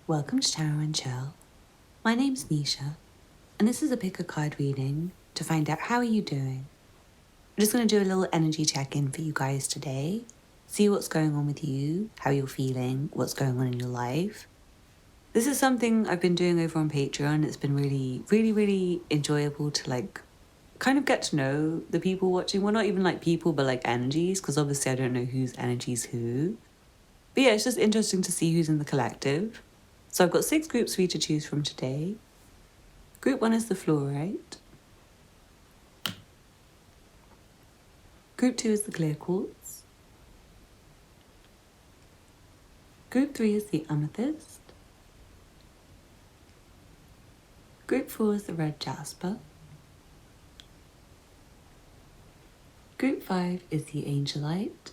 Welcome to Tarot and Chill. My name's Nisha, and this is a pick a card reading to find out how are you doing. I'm just going to do a little energy check-in for you guys today, see what's going on with you, how you're feeling, what's going on in your life. This is something I've been doing over on Patreon. It's been really enjoyable to kind of get to know the people watching. Well, not even people, but energies, because obviously I don't know whose energy's who. But yeah, it's just interesting to see who's in the collective. So I've got 6 groups for you to choose from today. Group 1 is the Fluorite. Group 2 is the clear quartz. Group 3 is the amethyst. Group 4 is the red jasper. Group 5 is the Angelite.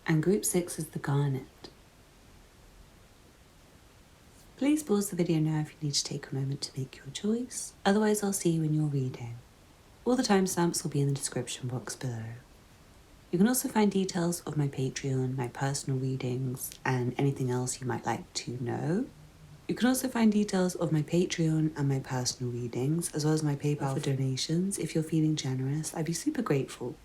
And group 6 is the Garnet. Please pause the video now if you need to take a moment to make your choice. Otherwise, I'll see you in your reading. All the timestamps will be in the description box below. You can also find details of my Patreon, my personal readings, and anything else you might like to know. You can also find details of my Patreon and my personal readings, as well as my PayPal for donations. If you're feeling generous, I'd be super grateful.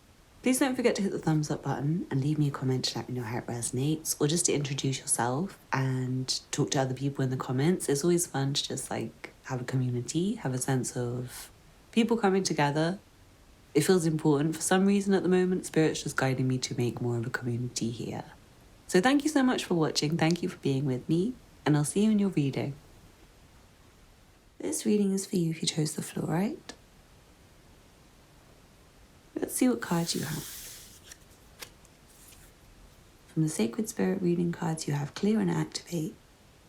Please don't forget to hit the thumbs up button and leave me a comment to let me know how it resonates, or just to introduce yourself and talk to other people in the comments. It's always fun to just have a community, have a sense of people coming together. It feels important for some reason at the moment. Spirit's just guiding me to make more of a community here. So thank you so much for watching. Thank you for being with me, and I'll see you in your reading. This reading is for you if you chose the Fluorite. Let's see what cards you have. From the Sacred Spirit reading cards, you have Clear and Activate,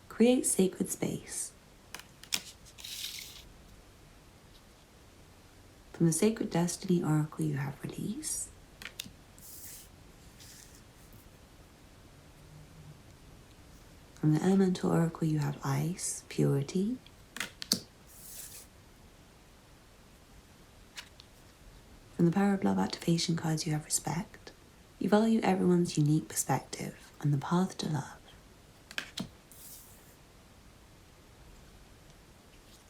Create Sacred Space. From the Sacred Destiny Oracle, you have Release. From the Elemental Oracle, you have Ice, Purity. From the Power of Love activation cards, you have Respect. You value everyone's unique perspective on the path to love.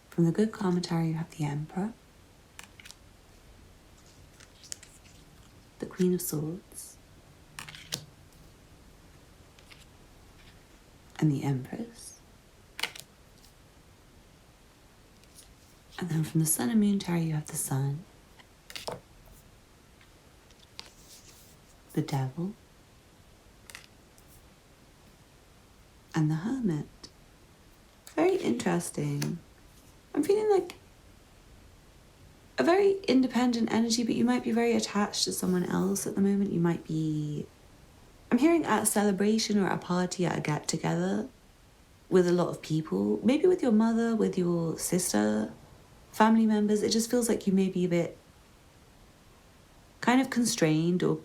From the Good Karma Tarot, you have the Emperor, the Queen of Swords, and the Empress. And then from the Sun and Moon Tarot, you have the Sun, the Devil, and the Hermit. Very interesting. I'm feeling like a very independent energy, but you might be very attached to someone else at the moment. You might be, I'm hearing, at a celebration or a party, at a get-together with a lot of people. Maybe with your mother, with your sister, family members. It just feels like you may be a bit kind of constrained or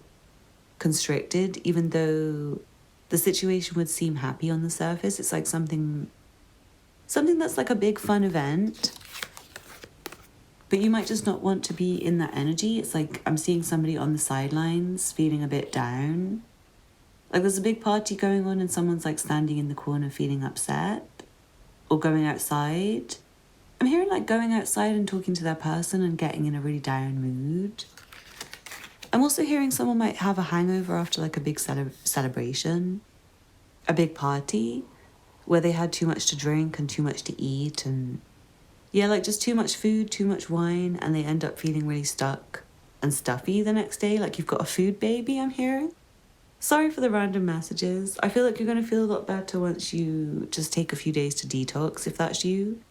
constricted, even though the situation would seem happy on the surface. It's like something that's like a big fun event, but you might just not want to be in that energy. It's like I'm seeing somebody on the sidelines feeling a bit down. Like there's a big party going on and someone's standing in the corner feeling upset, or going outside. I'm hearing going outside and talking to that person and getting in a really down mood. I'm also hearing someone might have a hangover after a big celebration, a big party, where they had too much to drink and too much to eat, and yeah, just too much food, too much wine, and they end up feeling really stuck and stuffy the next day. You've got a food baby, I'm hearing. Sorry for the random messages. I feel like you're going to feel a lot better once you just take a few days to detox, if that's you.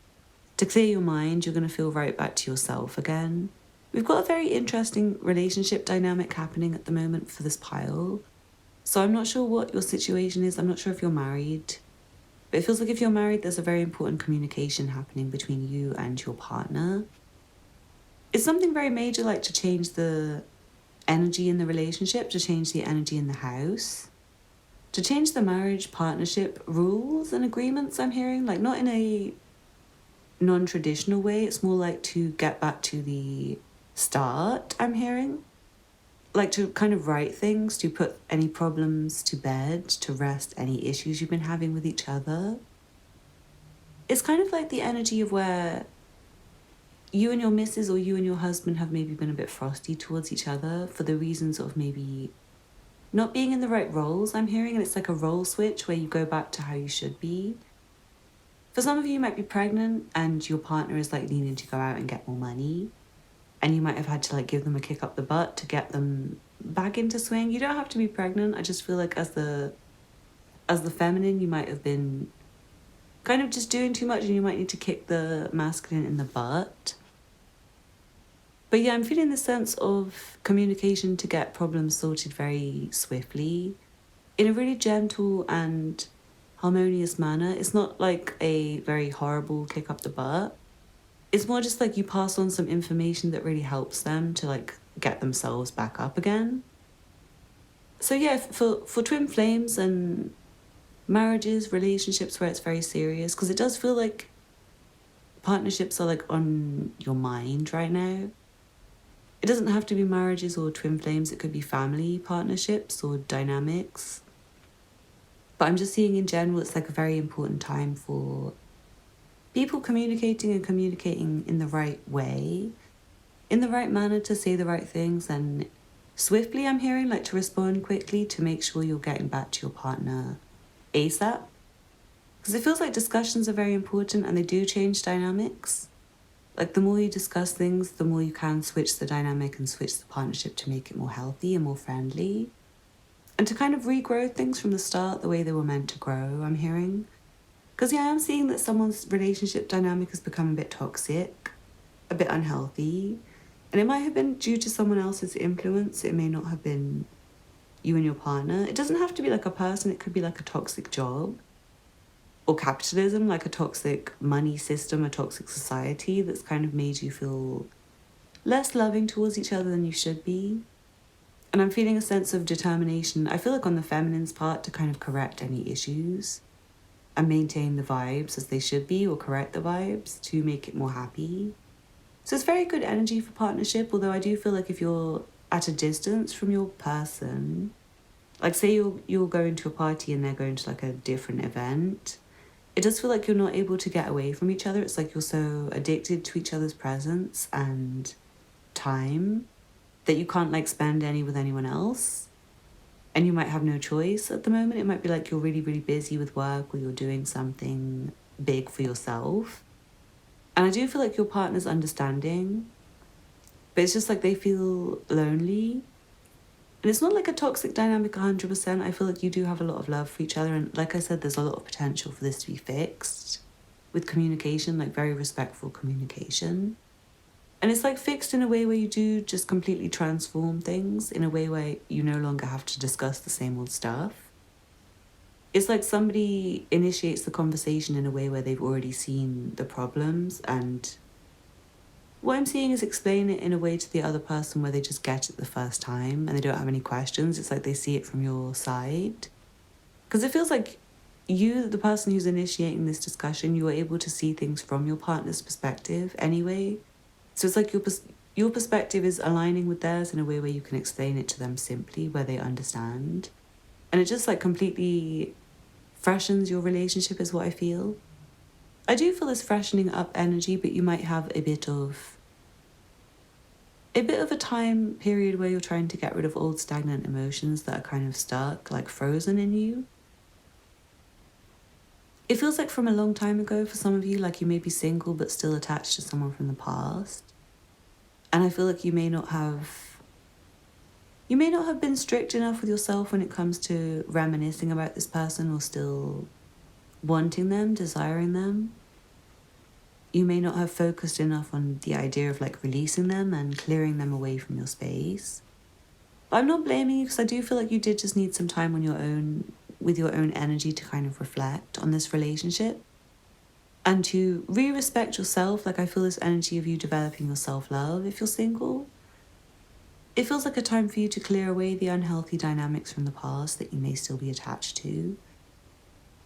To clear your mind, you're going to feel right back to yourself again. We've got a very interesting relationship dynamic happening at the moment for this pile. So I'm not sure what your situation is. I'm not sure if you're married. But it feels like if you're married, there's a very important communication happening between you and your partner. It's something very major, to change the energy in the relationship, to change the energy in the house, to change the marriage partnership rules and agreements, I'm hearing. Not in a non-traditional way. It's more to get back to the start, I'm hearing. like to kind of right things, to put any problems to bed, to rest any issues you've been having with each other. It's kind of like the energy of where you and your missus or you and your husband have maybe been a bit frosty towards each other for the reasons of maybe not being in the right roles, I'm hearing, and it's like a role switch where you go back to how you should be. For some of you, you might be pregnant and your partner is like needing to go out and get more money, and you might have had to like give them a kick up the butt to get them back into swing. You don't have to be pregnant. I just feel like as the feminine, you might have been kind of just doing too much and you might need to kick the masculine in the butt. But yeah, I'm feeling the sense of communication to get problems sorted very swiftly in a really gentle and harmonious manner. It's not like a very horrible kick up the butt. It's more just like you pass on some information that really helps them to like get themselves back up again. So yeah, for twin flames and marriages, relationships where it's very serious, because it does feel like partnerships are like on your mind right now. It doesn't have to be marriages or twin flames. It could be family partnerships or dynamics. But I'm just seeing in general, it's like a very important time for people communicating in the right way, in the right manner to say the right things, and swiftly, I'm hearing, like to respond quickly to make sure you're getting back to your partner ASAP. Because it feels like discussions are very important and they do change dynamics. Like the more you discuss things, the more you can switch the dynamic and switch the partnership to make it more healthy and more friendly. And to kind of regrow things from the start the way they were meant to grow, I'm hearing. Because yeah, I'm seeing that someone's relationship dynamic has become a bit toxic, a bit unhealthy. And it might have been due to someone else's influence. It may not have been you and your partner. It doesn't have to be like a person. It could be like a toxic job. Or capitalism, like a toxic money system, a toxic society that's kind of made you feel less loving towards each other than you should be. And I'm feeling a sense of determination, I feel like on the feminine's part, to kind of correct any issues and maintain the vibes as they should be, or correct the vibes to make it more happy. So it's very good energy for partnership, although I do feel like if you're at a distance from your person, like say you're going to a party and they're going to like a different event, it does feel like you're not able to get away from each other. It's like you're so addicted to each other's presence and time that you can't like spend any with anyone else. And you might have no choice at the moment. It might be like you're really, really busy with work or you're doing something big for yourself. And I do feel like your partner's understanding, but it's just like they feel lonely. And it's not like a toxic dynamic 100%. I feel like you do have a lot of love for each other. And like I said, there's a lot of potential for this to be fixed with communication, like very respectful communication. And it's like fixed in a way where you do just completely transform things in a way where you no longer have to discuss the same old stuff. It's like somebody initiates the conversation in a way where they've already seen the problems, and what I'm seeing is explain it in a way to the other person where they just get it the first time and they don't have any questions. It's like they see it from your side. Because it feels like you, the person who's initiating this discussion, you are able to see things from your partner's perspective anyway. So it's like your perspective is aligning with theirs in a way where you can explain it to them simply, where they understand. And it just like completely freshens your relationship is what I feel. I do feel this freshening up energy, but you might have a bit of a time period where you're trying to get rid of old stagnant emotions that are kind of stuck, like frozen in you. It feels like from a long time ago for some of you, like you may be single but still attached to someone from the past. And I feel like you may not have been strict enough with yourself when it comes to reminiscing about this person or still wanting them, desiring them. You may not have focused enough on the idea of like releasing them and clearing them away from your space. But I'm not blaming you, because I do feel like you did just need some time on your own, with your own energy, to kind of reflect on this relationship and to re-respect yourself. Like I feel this energy of you developing your self-love if you're single. It feels like a time for you to clear away the unhealthy dynamics from the past that you may still be attached to.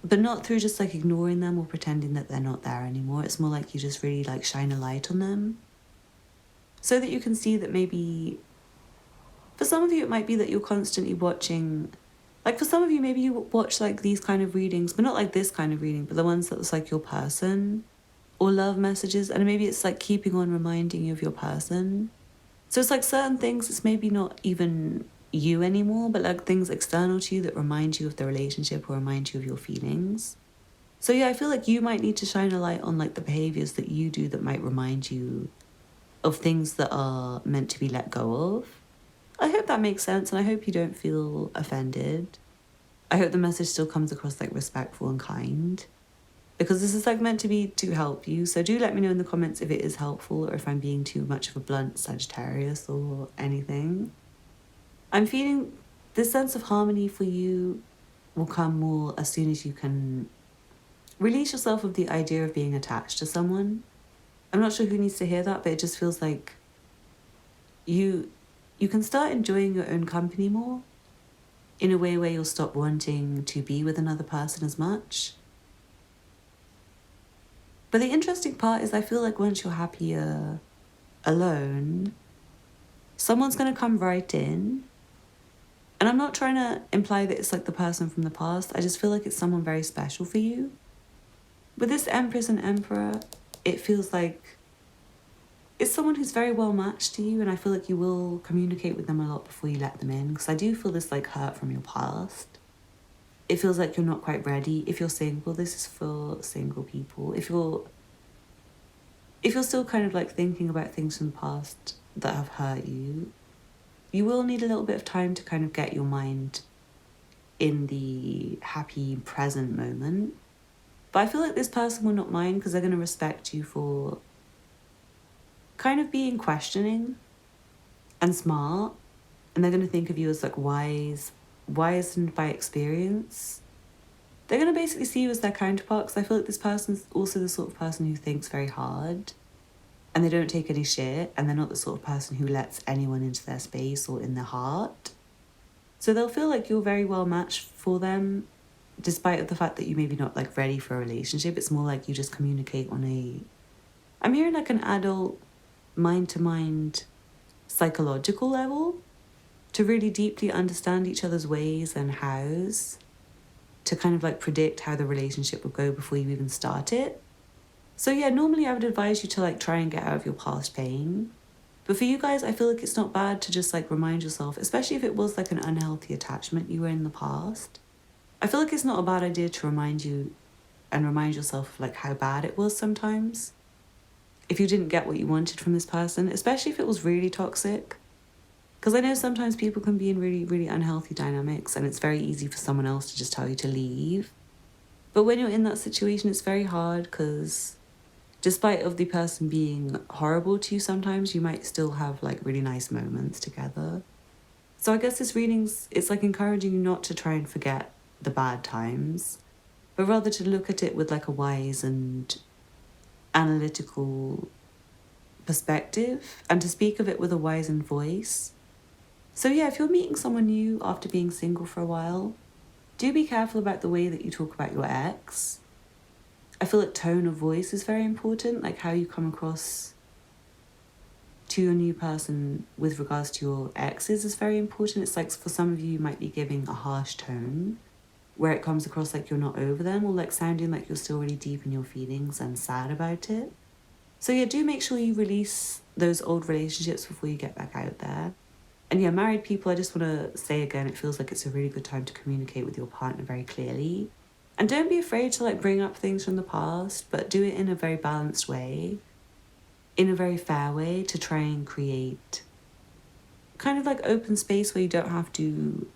But not through just like ignoring them or pretending that they're not there anymore. It's more like you just really like shine a light on them so that you can see that maybe For some of you, it might be that you're constantly watching, like for some of you, maybe you watch like these kind of readings, but not like this kind of reading, but the ones that's like your person or love messages. And maybe it's like keeping on reminding you of your person. So it's like certain things, it's maybe not even you anymore, but like things external to you that remind you of the relationship or remind you of your feelings. So yeah, I feel like you might need to shine a light on like the behaviors that you do that might remind you of things that are meant to be let go of. I hope that makes sense, and I hope you don't feel offended. I hope the message still comes across like respectful and kind, because this is like meant to be to help you. So do let me know in the comments if it is helpful or if I'm being too much of a blunt Sagittarius or anything. I'm feeling this sense of harmony for you will come more as soon as you can release yourself of the idea of being attached to someone. I'm not sure who needs to hear that, but it just feels like you can start enjoying your own company more in a way where you'll stop wanting to be with another person as much. But the interesting part is I feel like once you're happier alone, someone's going to come right in. And I'm not trying to imply that it's like the person from the past. I just feel like it's someone very special for you. With this Empress and Emperor, it feels like it's someone who's very well matched to you, and I feel like you will communicate with them a lot before you let them in, because I do feel this like hurt from your past. It feels like you're not quite ready. If you're single, this is for single people. If you're still kind of like thinking about things from the past that have hurt you, you will need a little bit of time to kind of get your mind in the happy present moment. But I feel like this person will not mind, because they're going to respect you for kind of being questioning and smart, and they're going to think of you as like wise and by experience. They're going to basically see you as their counterpart, because I feel like this person's also the sort of person who thinks very hard and they don't take any shit, and they're not the sort of person who lets anyone into their space or in their heart. So they'll feel like you're very well matched for them, despite of the fact that you maybe not like ready for a relationship. It's more like you just communicate on I'm hearing like an adult mind-to-mind psychological level, to really deeply understand each other's ways and hows, to kind of like predict how the relationship will go before you even start it. So yeah, normally I would advise you to like try and get out of your past pain. But for you guys, I feel like it's not bad to just like remind yourself, especially if it was like an unhealthy attachment you were in the past. I feel like it's not a bad idea to remind yourself of like how bad it was sometimes. If you didn't get what you wanted from this person, especially if it was really toxic. Because I know sometimes people can be in really, really unhealthy dynamics, and it's very easy for someone else to just tell you to leave. But when you're in that situation, it's very hard, because despite of the person being horrible to you sometimes, you might still have like really nice moments together. So I guess this reading's, it's like encouraging you not to try and forget the bad times, but rather to look at it with like a wise and analytical perspective, and to speak of it with a wizened voice. So yeah, if you're meeting someone new after being single for a while, do be careful about the way that you talk about your ex. I feel like tone of voice is very important, like how you come across to your new person with regards to your exes is very important. It's like for some of you, you might be giving a harsh tone where it comes across like you're not over them, or like sounding like you're still really deep in your feelings and sad about it. So yeah, do make sure you release those old relationships before you get back out there. And yeah, married people, I just want to say again, it feels like it's a really good time to communicate with your partner very clearly. And don't be afraid to like bring up things from the past, but do it in a very balanced way, in a very fair way, to try and create kind of like open space where you don't have to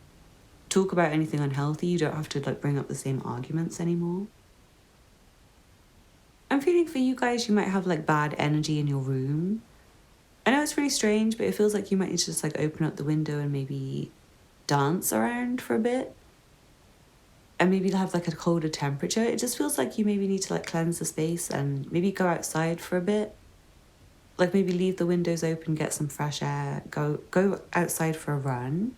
talk about anything unhealthy. You don't have to like bring up the same arguments anymore. I'm feeling for you guys, you might have like bad energy in your room. I know it's really strange, but it feels like you might need to just like open up the window and maybe dance around for a bit. And maybe have like a colder temperature. It just feels like you maybe need to like cleanse the space and maybe go outside for a bit. Like maybe leave the windows open, get some fresh air, go outside for a run.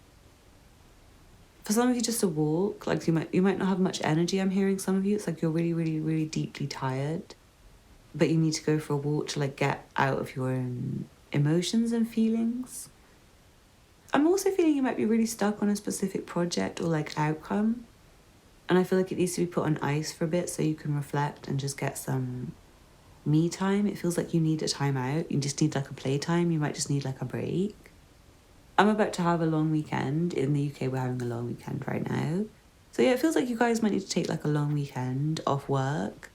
For some of you, just a walk. Like you might not have much energy. I'm hearing some of you, it's like you're really, really, really deeply tired, but you need to go for a walk to like get out of your own emotions and feelings. I'm also feeling you might be really stuck on a specific project or like outcome. And I feel like it needs to be put on ice for a bit so you can reflect and just get some me time. It feels like you need a time out. You just need like a playtime. You might just need like a break. I'm about to have a long weekend. In the UK, we're having a long weekend right now. So yeah, it feels like you guys might need to take like a long weekend off work.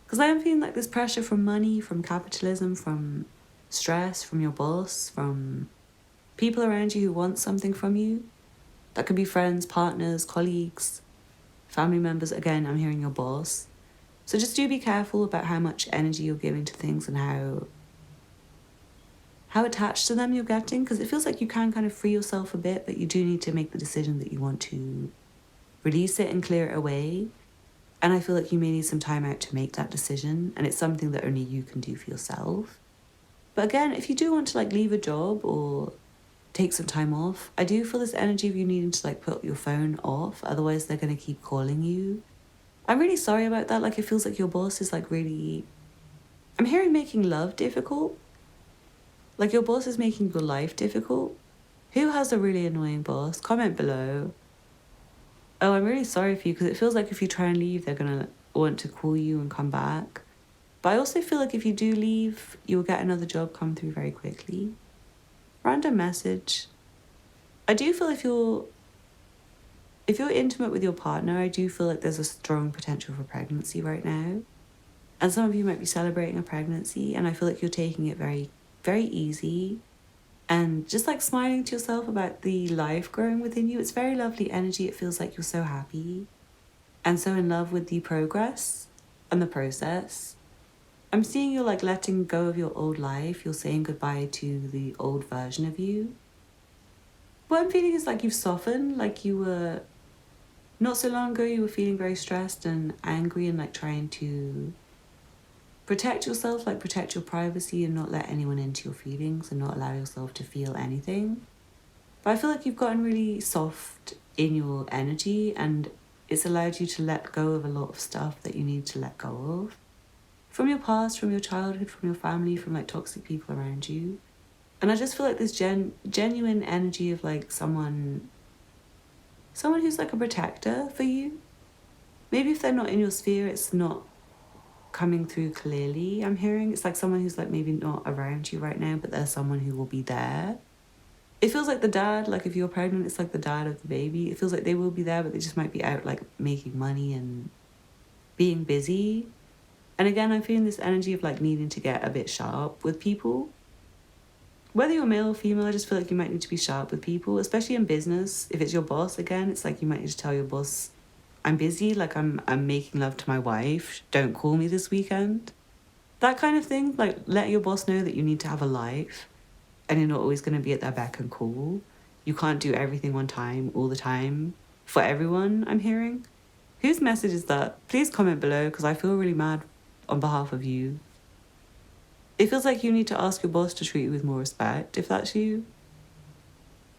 Because I am feeling like this pressure from money, from capitalism, from stress, from your boss, from people around you who want something from you. That could be friends, partners, colleagues, family members. Again, I'm hearing your boss. So just do be careful about how much energy you're giving to things and how attached to them you're getting, because it feels like you can kind of free yourself a bit, but you do need to make the decision that you want to release it and clear it away. And I feel like you may need some time out to make that decision, and it's something that only you can do for yourself. But again, if you do want to like leave a job or take some time off, I do feel this energy of you needing to like put your phone off, otherwise they're going to keep calling you. I'm really sorry about that. Like, it feels like your boss is like really... I'm hearing making love difficult. Like, your boss is making your life difficult. Who has a really annoying boss? Comment below. Oh, I'm really sorry for you, because it feels like if you try and leave, they're going to want to call you and come back. But I also feel like if you do leave, you'll get another job come through very quickly. Random message. I do feel if you're intimate with your partner, I do feel like there's a strong potential for pregnancy right now. And some of you might be celebrating a pregnancy, and I feel like you're taking it very, very easy and just like smiling to yourself about the life growing within you. It's very lovely energy. It feels like you're so happy and so in love with the progress and the process. I'm seeing you like letting go of your old life. You're saying goodbye to the old version of you. What I'm feeling is like you've softened, like you were... Not so long ago, you were feeling very stressed and angry and like trying to protect yourself, like protect your privacy and not let anyone into your feelings and not allow yourself to feel anything. But I feel like you've gotten really soft in your energy, and it's allowed you to let go of a lot of stuff that you need to let go of. From your past, from your childhood, from your family, from like toxic people around you. And I just feel like this genuine energy of like someone who's like a protector for you. Maybe if they're not in your sphere, it's not coming through clearly, I'm hearing. It's like someone who's like maybe not around you right now, but there's someone who will be there. It feels like the dad, like if you're pregnant, it's like the dad of the baby. It feels like they will be there, but they just might be out like making money and being busy. And again, I'm feeling this energy of like needing to get a bit sharp with people. Whether you're male or female, I just feel like you might need to be sharp with people, especially in business. If it's your boss, again, it's like you might need to tell your boss, I'm busy, like I'm making love to my wife, don't call me this weekend. That kind of thing, like let your boss know that you need to have a life and you're not always going to be at their beck and call. You can't do everything on time, all the time, for everyone, I'm hearing. Whose message is that? Please comment below, because I feel really mad on behalf of you. It feels like you need to ask your boss to treat you with more respect, if that's you.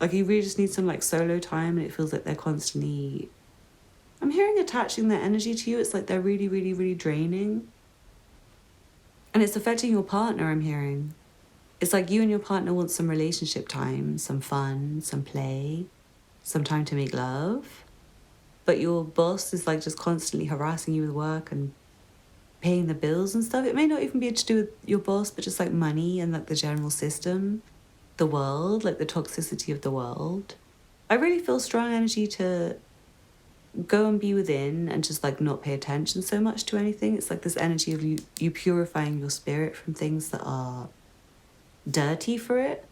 Like you really just need some like solo time, and it feels like they're constantly... I'm hearing attaching their energy to you. It's like they're really, really, really draining. And it's affecting your partner, I'm hearing. It's like you and your partner want some relationship time, some fun, some play, some time to make love. But your boss is like just constantly harassing you with work and paying the bills and stuff. It may not even be to do with your boss, but just like money and like the general system, the world, like the toxicity of the world. I really feel strong energy to go and be within and just like not pay attention so much to anything. It's like this energy of you purifying your spirit from things that are dirty for it.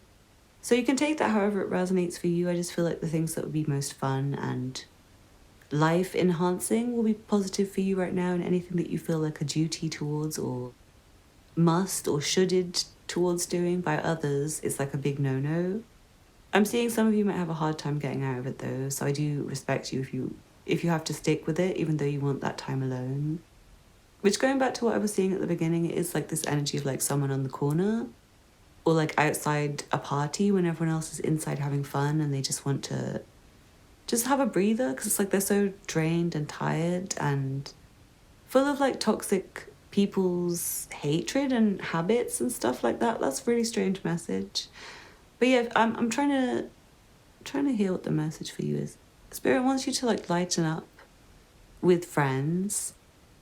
So you can take that however it resonates for you. I just feel like the things that would be most fun and life enhancing will be positive for you right now, and anything that you feel like a duty towards or must or shoulded towards doing by others is like a big no-no. I'm seeing some of you might have a hard time getting out of it though, so I do respect you if you have to stick with it, even though you want that time alone. Which, going back to what I was seeing at the beginning, it is like this energy of like someone on the corner or like outside a party when everyone else is inside having fun and they just want to just have a breather, because it's like they're so drained and tired and full of like toxic people's hatred and habits and stuff like that. That's a really strange message. But yeah, I'm trying to I'm trying to hear what the message for you is. Spirit wants you to like lighten up with friends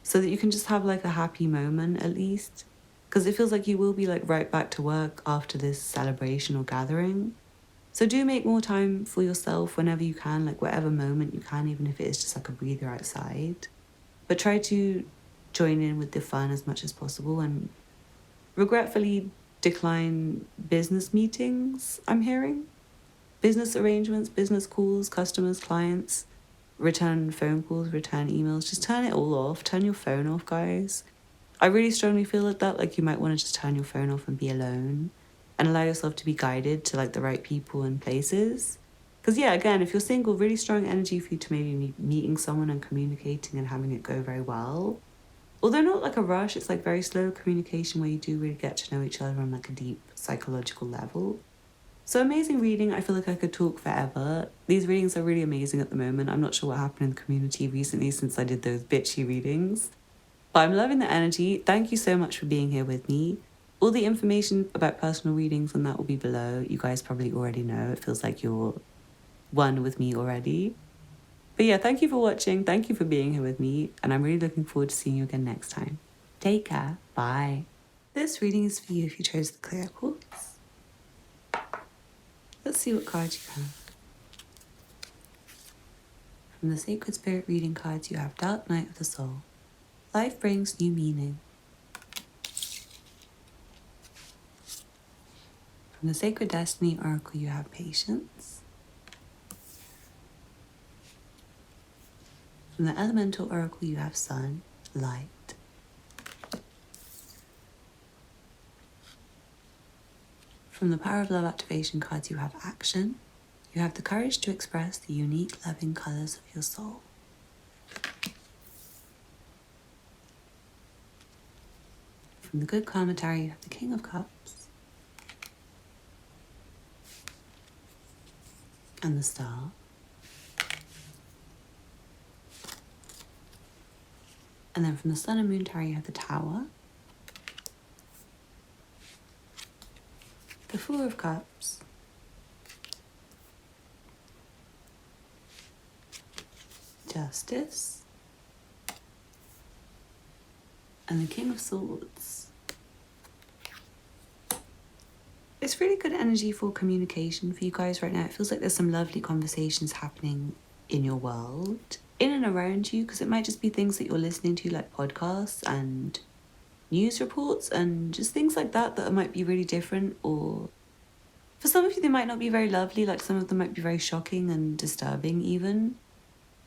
so that you can just have like a happy moment at least. Because it feels like you will be like right back to work after this celebration or gathering. So do make more time for yourself whenever you can, like whatever moment you can, even if it is just like a breather outside. But try to join in with the fun as much as possible and regretfully decline business meetings, I'm hearing. Business arrangements, business calls, customers, clients, return phone calls, return emails. Just turn it all off. Turn your phone off, guys. I really strongly feel like that. Like you might want to just turn your phone off and be alone and allow yourself to be guided to like the right people and places. Because yeah, again, if you're single, really strong energy for you to maybe be meeting someone and communicating and having it go very well. Although not like a rush, it's like very slow communication where you do really get to know each other on like a deep psychological level. So amazing reading. I feel like I could talk forever. These readings are really amazing at the moment. I'm not sure what happened in the community recently since I did those bitchy readings. But I'm loving the energy. Thank you so much for being here with me. All the information about personal readings and that will be below. You guys probably already know. It feels like you're one with me already. But yeah, thank you for watching. Thank you for being here with me. And I'm really looking forward to seeing you again next time. Take care. Bye. This reading is for you if you chose the clear quartz. Let's see what cards you have. From the Sacred Spirit reading cards, you have Dark Night of the Soul. Life brings new meaning. From the Sacred Destiny Oracle, you have Patience. From the Elemental Oracle, you have Sun, Light. From the Power of Love Activation cards, you have Action. You have the courage to express the unique, loving colors of your soul. From the Good Karma Tarot, you have the King of Cups. And the Star. And then from the Sun and Moon Tarot, you have the Tower. The Four of Cups. Justice. And the King of Swords. It's really good energy for communication for you guys right now. It feels like there's some lovely conversations happening in your world, in and around you, because it might just be things that you're listening to, like podcasts and news reports and just things like that that might be really different, or for some of you they might not be very lovely, like some of them might be very shocking and disturbing even.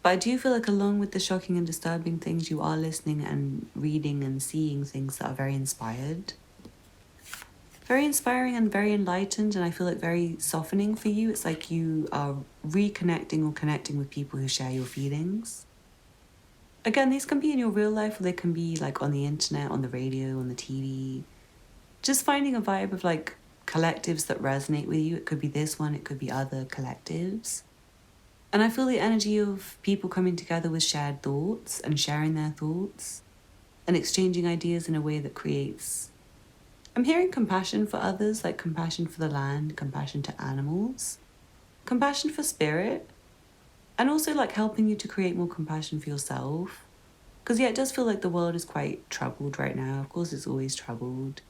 But I do feel like along with the shocking and disturbing things, you are listening and reading and seeing things that are very inspired. Very inspiring and very enlightened, and I feel like very softening for you. It's like you are reconnecting or connecting with people who share your feelings. Again, these can be in your real life, or they can be like on the internet, on the radio, on the TV. Just finding a vibe of like collectives that resonate with you. It could be this one, it could be other collectives. And I feel the energy of people coming together with shared thoughts and sharing their thoughts and exchanging ideas in a way that creates... I'm hearing compassion for others, like compassion for the land, compassion to animals, compassion for spirit, and also like helping you to create more compassion for yourself. Because yeah, it does feel like the world is quite troubled right now. Of course, it's always troubled.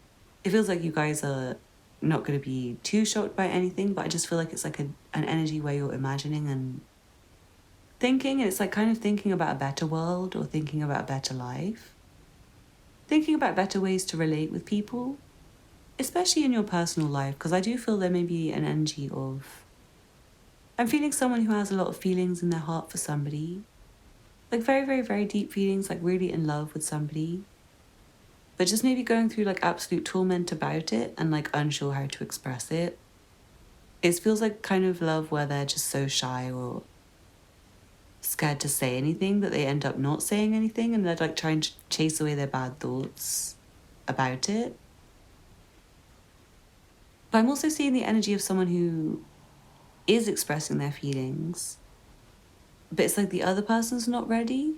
It feels like you guys are not going to be too shocked by anything, but I just feel like it's like an energy where you're imagining and thinking, and it's like kind of thinking about a better world or thinking about a better life. Thinking about better ways to relate with people, especially in your personal life, because I do feel there may be an energy of... I'm feeling someone who has a lot of feelings in their heart for somebody. Like very, very, very deep feelings, like really in love with somebody. But just maybe going through like absolute torment about it and like unsure how to express it. It feels like kind of love where they're just so shy or scared to say anything that they end up not saying anything, and they're like trying to chase away their bad thoughts about it. But I'm also seeing the energy of someone who is expressing their feelings, but it's like the other person's not ready.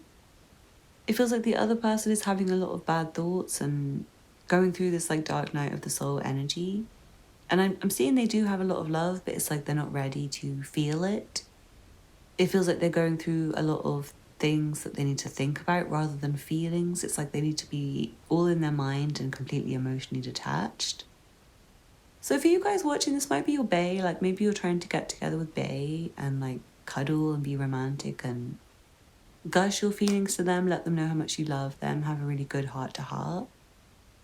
It feels like the other person is having a lot of bad thoughts and going through this like dark night of the soul energy. And I'm seeing they do have a lot of love, but it's like they're not ready to feel it. It feels like they're going through a lot of things that they need to think about rather than feelings. It's like they need to be all in their mind and completely emotionally detached. So for you guys watching, this might be your bae. Like maybe you're trying to get together with bae and like cuddle and be romantic and gush your feelings to them, let them know how much you love them, have a really good heart to heart.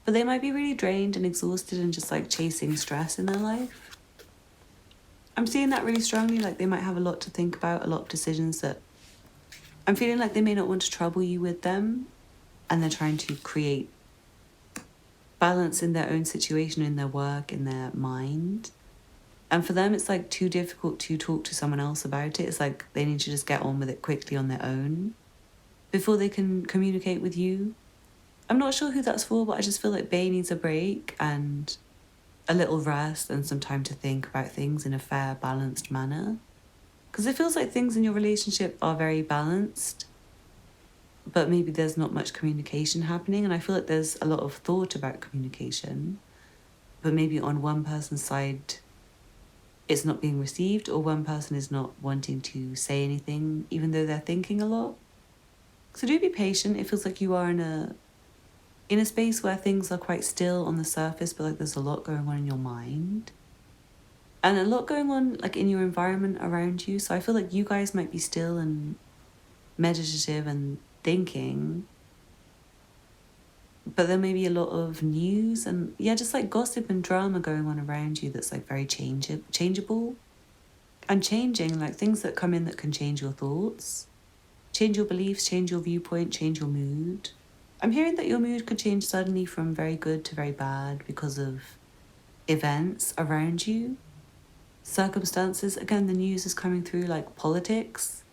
But they might be really drained and exhausted and just like chasing stress in their life. I'm seeing that really strongly, like they might have a lot to think about, a lot of decisions that I'm feeling like they may not want to trouble you with them, and they're trying to create balance in their own situation, in their work, in their mind. And for them, it's like too difficult to talk to someone else about it. It's like they need to just get on with it quickly on their own before they can communicate with you. I'm not sure who that's for, but I just feel like bae needs a break and a little rest and some time to think about things in a fair, balanced manner. Because it feels like things in your relationship are very balanced, but maybe there's not much communication happening. And I feel like there's a lot of thought about communication, but maybe on one person's side, it's not being received, or one person is not wanting to say anything, even though they're thinking a lot. So do be patient. It feels like you are in a space where things are quite still on the surface, but like there's a lot going on in your mind. And a lot going on like in your environment around you. So I feel like you guys might be still and meditative and thinking, but there may be a lot of news and just like gossip and drama going on around you that's like very changeable and changing, like things that come in that can change your thoughts, change your beliefs, change your viewpoint, change your mood. I'm hearing that your mood could change suddenly from very good to very bad because of events around you, circumstances. Again, the news is coming through, like politics,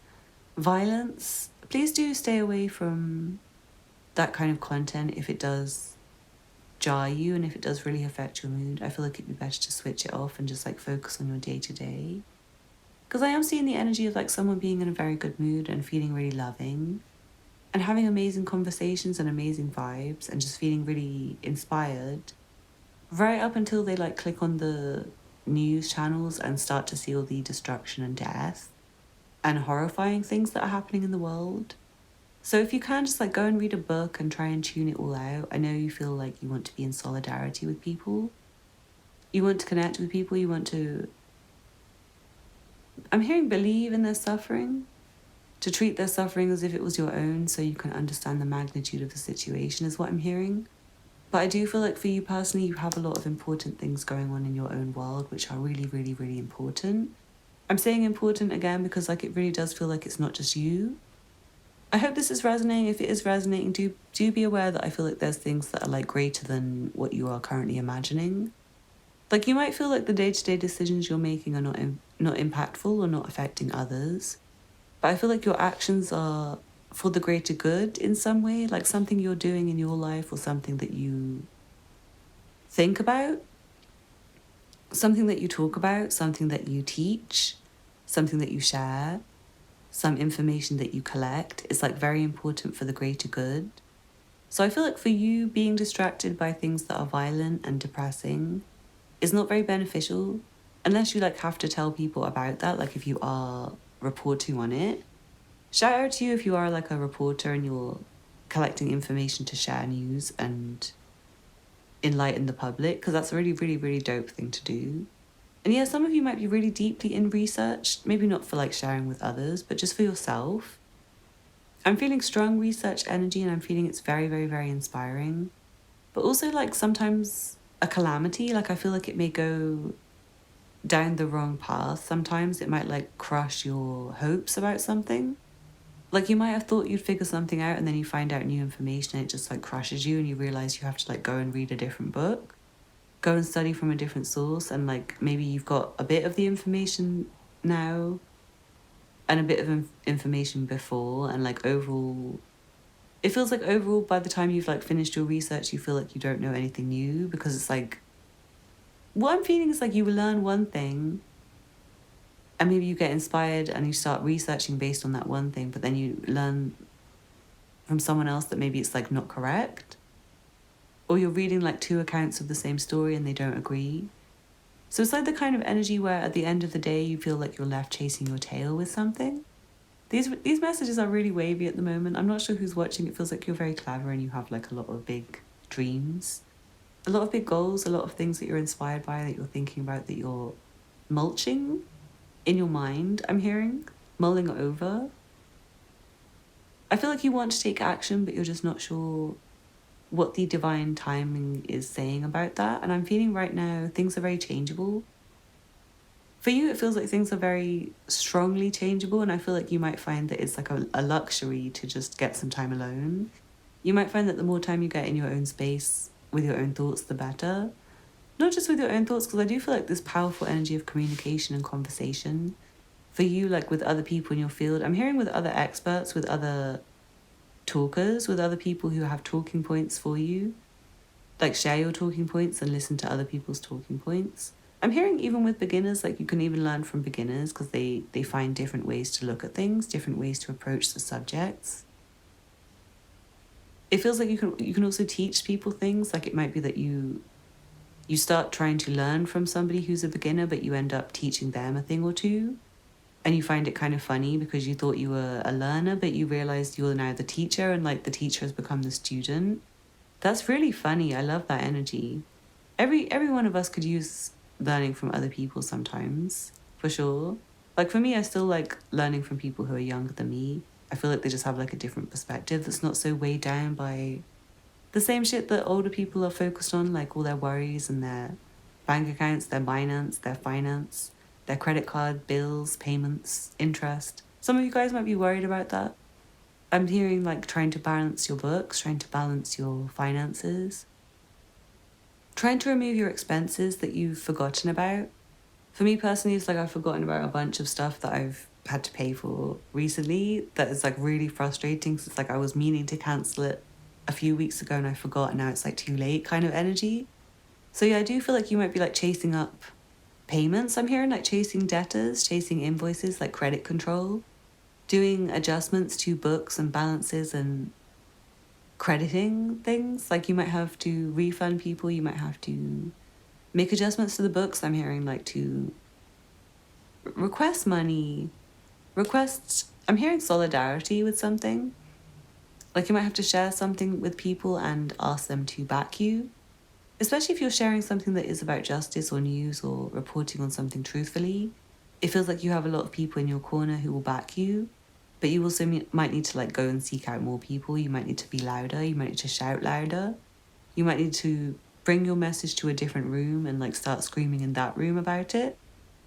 violence. Please do stay away from that kind of content if it does jar you and if it does really affect your mood. I feel like it'd be better to switch it off and just like focus on your day-to-day. Because I am seeing the energy of like someone being in a very good mood and feeling really loving and having amazing conversations and amazing vibes and just feeling really inspired right up until they like click on the news channels and start to see all the destruction and death and horrifying things that are happening in the world. So if you can, just like go and read a book and try and tune it all out. I know you feel like you want to be in solidarity with people. You want to connect with people. You want to, I'm hearing, believe in their suffering, to treat their suffering as if it was your own so you can understand the magnitude of the situation is what I'm hearing. But I do feel like for you personally, you have a lot of important things going on in your own world, which are really, really, really important. I'm saying important again because like it really does feel like it's not just you. I hope this is resonating. If it is resonating, do be aware that I feel like there's things that are like greater than what you are currently imagining. Like you might feel like the day-to-day decisions you're making are not impactful or not affecting others. But I feel like your actions are for the greater good in some way, like something you're doing in your life or something that you think about, something that you talk about, something that you teach, something that you share, some information that you collect is like very important for the greater good. So I feel like for you, being distracted by things that are violent and depressing is not very beneficial unless you like have to tell people about that, like if you are reporting on it. Shout out to you if you are like a reporter and you're collecting information to share news and enlighten the public, because that's a really, really, really dope thing to do. And yeah, some of you might be really deeply in research, maybe not for like sharing with others, but just for yourself. I'm feeling strong research energy and I'm feeling it's very, very, very inspiring. But also like sometimes a calamity, like I feel like it may go down the wrong path. Sometimes it might like crush your hopes about something. Like you might have thought you'd figure something out and then you find out new information and it just like crushes you and you realize you have to like go and read a different book, go and study from a different source, and like maybe you've got a bit of the information now and a bit of information before, and like overall it feels like overall by the time you've like finished your research you feel like you don't know anything new, because it's like what I'm feeling is like you will learn one thing and maybe you get inspired and you start researching based on that one thing, but then you learn from someone else that maybe it's like not correct, or you're reading like two accounts of the same story and they don't agree. So it's like the kind of energy where at the end of the day, you feel like you're left chasing your tail with something. These messages are really wavy at the moment. I'm not sure who's watching. It feels like you're very clever and you have like a lot of big dreams, a lot of big goals, a lot of things that you're inspired by, that you're thinking about, that you're mulching in your mind, I'm hearing, mulling over. I feel like you want to take action, but you're just not sure what the divine timing is saying about that. And I'm feeling right now, things are very changeable. For you, it feels like things are very strongly changeable, and I feel like you might find that it's like a luxury to just get some time alone. You might find that the more time you get in your own space with your own thoughts, the better. Not just with your own thoughts, because I do feel like this powerful energy of communication and conversation for you, like with other people in your field. I'm hearing with other experts, with other talkers, with other people who have talking points for you. Like share your talking points and listen to other people's talking points. I'm hearing even with beginners, like you can even learn from beginners because they find different ways to look at things, different ways to approach the subjects. It feels like you can also teach people things. Like it might be that you start trying to learn from somebody who's a beginner, but you end up teaching them a thing or two. And you find it kind of funny because you thought you were a learner, but you realized you're now the teacher, and like the teacher has become the student. That's really funny. I love that energy. Every one of us could use learning from other people sometimes, for sure. Like for me, I still like learning from people who are younger than me. I feel like they just have like a different perspective that's not so weighed down by the same shit that older people are focused on, like all their worries and their bank accounts, their Binance, their finance, their credit card bills, payments, interest. Some of you guys might be worried about that. I'm hearing like trying to balance your books, trying to balance your finances, trying to remove your expenses that you've forgotten about. For me personally, it's like I've forgotten about a bunch of stuff that I've had to pay for recently that is like really frustrating. So it's like I was meaning to cancel it a few weeks ago and I forgot, and now it's like too late kind of energy. So yeah, I do feel like you might be like chasing up payments. I'm hearing like chasing debtors, chasing invoices, like credit control, doing adjustments to books and balances and crediting things. Like you might have to refund people, you might have to make adjustments to the books. I'm hearing like to request money, I'm hearing solidarity with something. Like you might have to share something with people and ask them to back you, especially if you're sharing something that is about justice or news or reporting on something truthfully. It feels like you have a lot of people in your corner who will back you, but you also might need to like go and seek out more people. You might need to be louder. You might need to shout louder. You might need to bring your message to a different room and like start screaming in that room about it.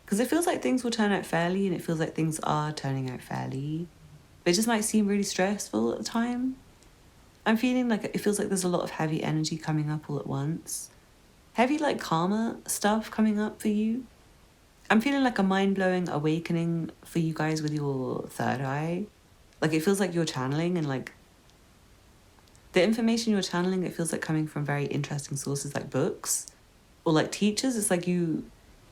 Because it feels like things will turn out fairly, and it feels like things are turning out fairly. But it just might seem really stressful at the time. I'm feeling like it feels like there's a lot of heavy energy coming up all at once. Heavy like karma stuff coming up for you. I'm feeling like a mind-blowing awakening for you guys with your third eye. Like it feels like you're channeling, and like the information you're channeling, it feels like coming from very interesting sources like books or like teachers. It's like you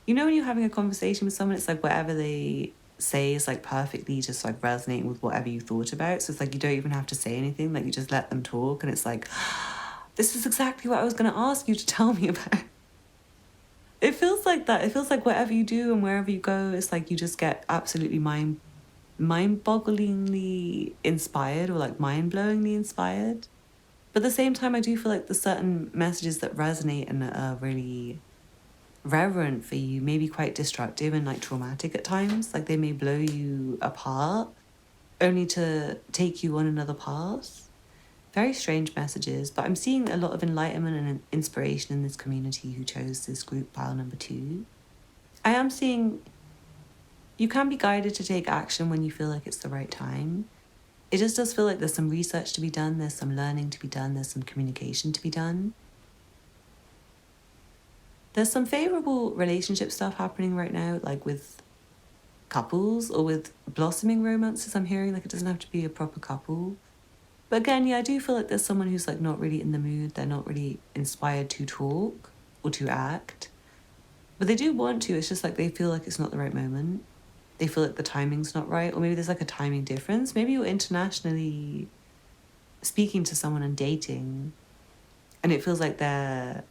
know when you're having a conversation with someone, it's like whatever they say is like perfectly just like resonating with whatever you thought about. So it's like you don't even have to say anything, like you just let them talk, and it's like, this is exactly what I was going to ask you to tell me about. It feels like that. It feels like whatever you do and wherever you go, it's like you just get absolutely mind-bogglingly inspired, or like mind-blowingly inspired. But at the same time, I do feel like there's certain messages that resonate and are really reverent for you, maybe quite destructive and like traumatic at times. Like they may blow you apart only to take you on another path. Very strange messages, but I'm seeing a lot of enlightenment and inspiration in this community who chose this group pile number 2. I am seeing you can be guided to take action when you feel like it's the right time. It just does feel like there's some research to be done, there's some learning to be done, there's some communication to be done. There's some favorable relationship stuff happening right now, like with couples or with blossoming romances. I'm hearing like it doesn't have to be a proper couple. But again, yeah, I do feel like there's someone who's like not really in the mood. They're not really inspired to talk or to act. But they do want to. It's just like they feel like it's not the right moment. They feel like the timing's not right. Or maybe there's like a timing difference. Maybe you're internationally speaking to someone and dating, and it feels like their